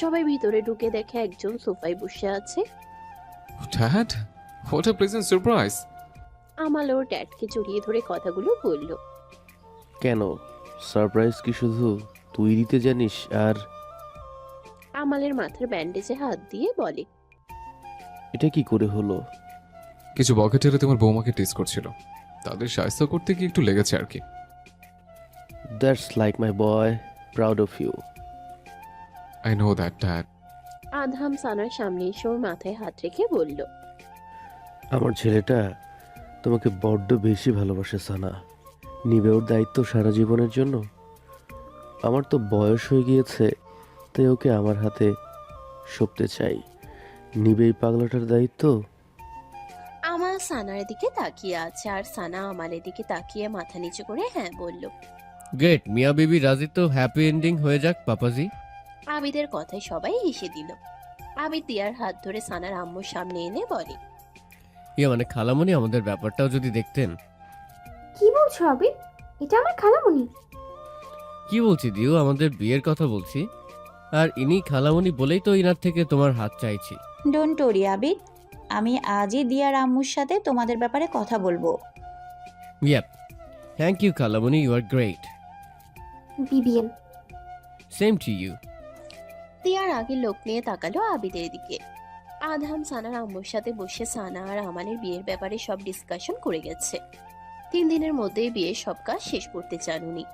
Speaker 2: সবাই ভিতরে ঢুকে দেখে একজন সোফায় বসে আছে।
Speaker 1: Dad, what a pleasant surprise.
Speaker 2: Amal ওর ড্যাডকে জড়িয়ে ধরে কথাগুলো বলল।
Speaker 15: কেন, সারপ্রাইজ কি শুধু তুই দিতে জানিস? আর
Speaker 2: আমালের মাথার ব্যান্ডেজে হাত দিয়ে বলে,
Speaker 15: এটা কি করে হলো?
Speaker 1: কিছু বকেটেরা তোমার বৌমাকে টিস করছিল, তাদের সাহায্য করতে গিয়ে একটু লেগেছে আর কি।
Speaker 15: That's like my boy, proud of you.
Speaker 1: I know that dad.
Speaker 2: Adham সানার সামনে এসে ওর মাথায় হাত রেখে বলল,
Speaker 15: আমার ছেলেটা তোমাকে বড্ড বেশি ভালোবাসে সানা। নিবে ওর দায়িত্ব সারা জীবনের জন্য। আমার তো বয়স হয়ে গিয়েছে, তাই ওকে আমার হাতে সঁপতে চাই। নিবে এই পাগলাটার দায়িত্ব।
Speaker 2: আমাল সানার দিকে তাকিয়ে আছে আর সানা আমালের দিকে তাকিয়ে মাথা নিচু করে হ্যাঁ বলল।
Speaker 10: গ্রেট, মিয়া বেবি রাজি তো, হ্যাপি এন্ডিং হয়ে যাক পাপাজি।
Speaker 2: আবিদের কথায় সবাই হেসে দিল। আবিদ দিয়ার হাত ধরে সানার আম্মুর সামনে এনে বলে,
Speaker 10: মানে খালামণি, আমাদের ব্যাপারটাও যদি দেখতেন।
Speaker 6: কি বলছো আবিদ? এটা আমার খালামণি।
Speaker 10: কি বলছি দিও, আমাদের বিয়ের কথা বলছি। আর ইনি খালামণি বলেই তো ইনার থেকে তোমার হাত চাইছি।
Speaker 5: ডোন্ট ওরি আবিদ, আমি আজই দিয়ার আম্মুর সাথে তোমাদের ব্যাপারে কথা বলবো।
Speaker 10: ইয়াপ, থ্যাংক ইউ খালামণি, ইউ আর গ্রেট।
Speaker 6: বিবিএন।
Speaker 10: Same to you.
Speaker 2: দিয়ার আগে লোক নিয়ে তাকালো আবিদের দিকে। আধাম সানার আম্মুর সাথে বসে সানা আর আমালের বিয়ের ব্যাপারে সব ডিসকাশন করে গেছে। 3 দিনের মধ্যেই বিয়ের সব কাজ শেষ করতে চান উনি।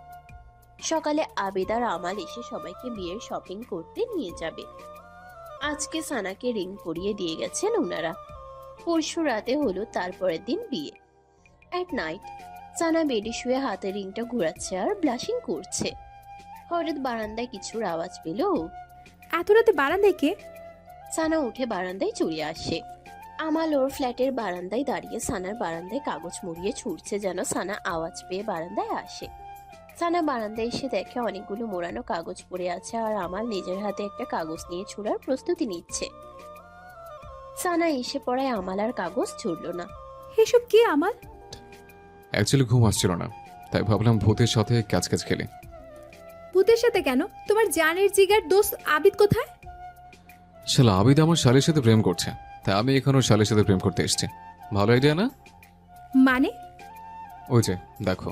Speaker 2: সকালে আবিদ আর আমাল এসে সবাইকে বিয়ের শপিং করতে নিয়ে যাবে। আজকে সানাকে রিং পরিয়ে দিয়ে গেছেন ওনারা। পরশু রাতে হলো তারপরের দিন বিয়ে। অ্যাট নাইট সানা বেডে শুয়ে হাতে রিংটা ঘোরাচ্ছে আর ব্লাশিং করছে। হঠাৎ বারান্দায় কিছুর আওয়াজ পেল।
Speaker 3: এত রাতে বারান্দায় কে?
Speaker 2: সানা উঠে বারান্দায় চলে আসে। আমাল ওর ফ্ল্যাটের বারান্দায় দাঁড়িয়ে সানার বারান্দায় কাগজ মুড়িয়ে ছুটছে যেন সানা আওয়াজ পেয়ে বারান্দায় আসে। সানা বারান্দায় এসে দেখে অনেকগুলো মোড়ানো কাগজ পড়ে আছে আর আমাল নিজের হাতে একটা কাগজ নিয়ে ছুড়ার প্রস্তুতি নিচ্ছে। সানা এসে পড়ায় আমাল আর কাগজ ছুড়ল না।
Speaker 3: এসব কি আমাল?
Speaker 1: অ্যাকচুয়ালি ঘুম আসছিল না, তাই ভাবলাম ভূতের সাথে ক্যাচ ক্যাচ খেলি।
Speaker 3: ভূতের সাথে কেন? তোমার জানের জিগার দোস্ত আবিদ কোথায়?
Speaker 1: শালা আবিদ আমার শালের সাথে প্রেম করছে, তাই আমি এখানেও শালের সাথে প্রেম করতে এসেছি। ভালো আইডিয়া না?
Speaker 3: মানে?
Speaker 1: ওই যে দেখো।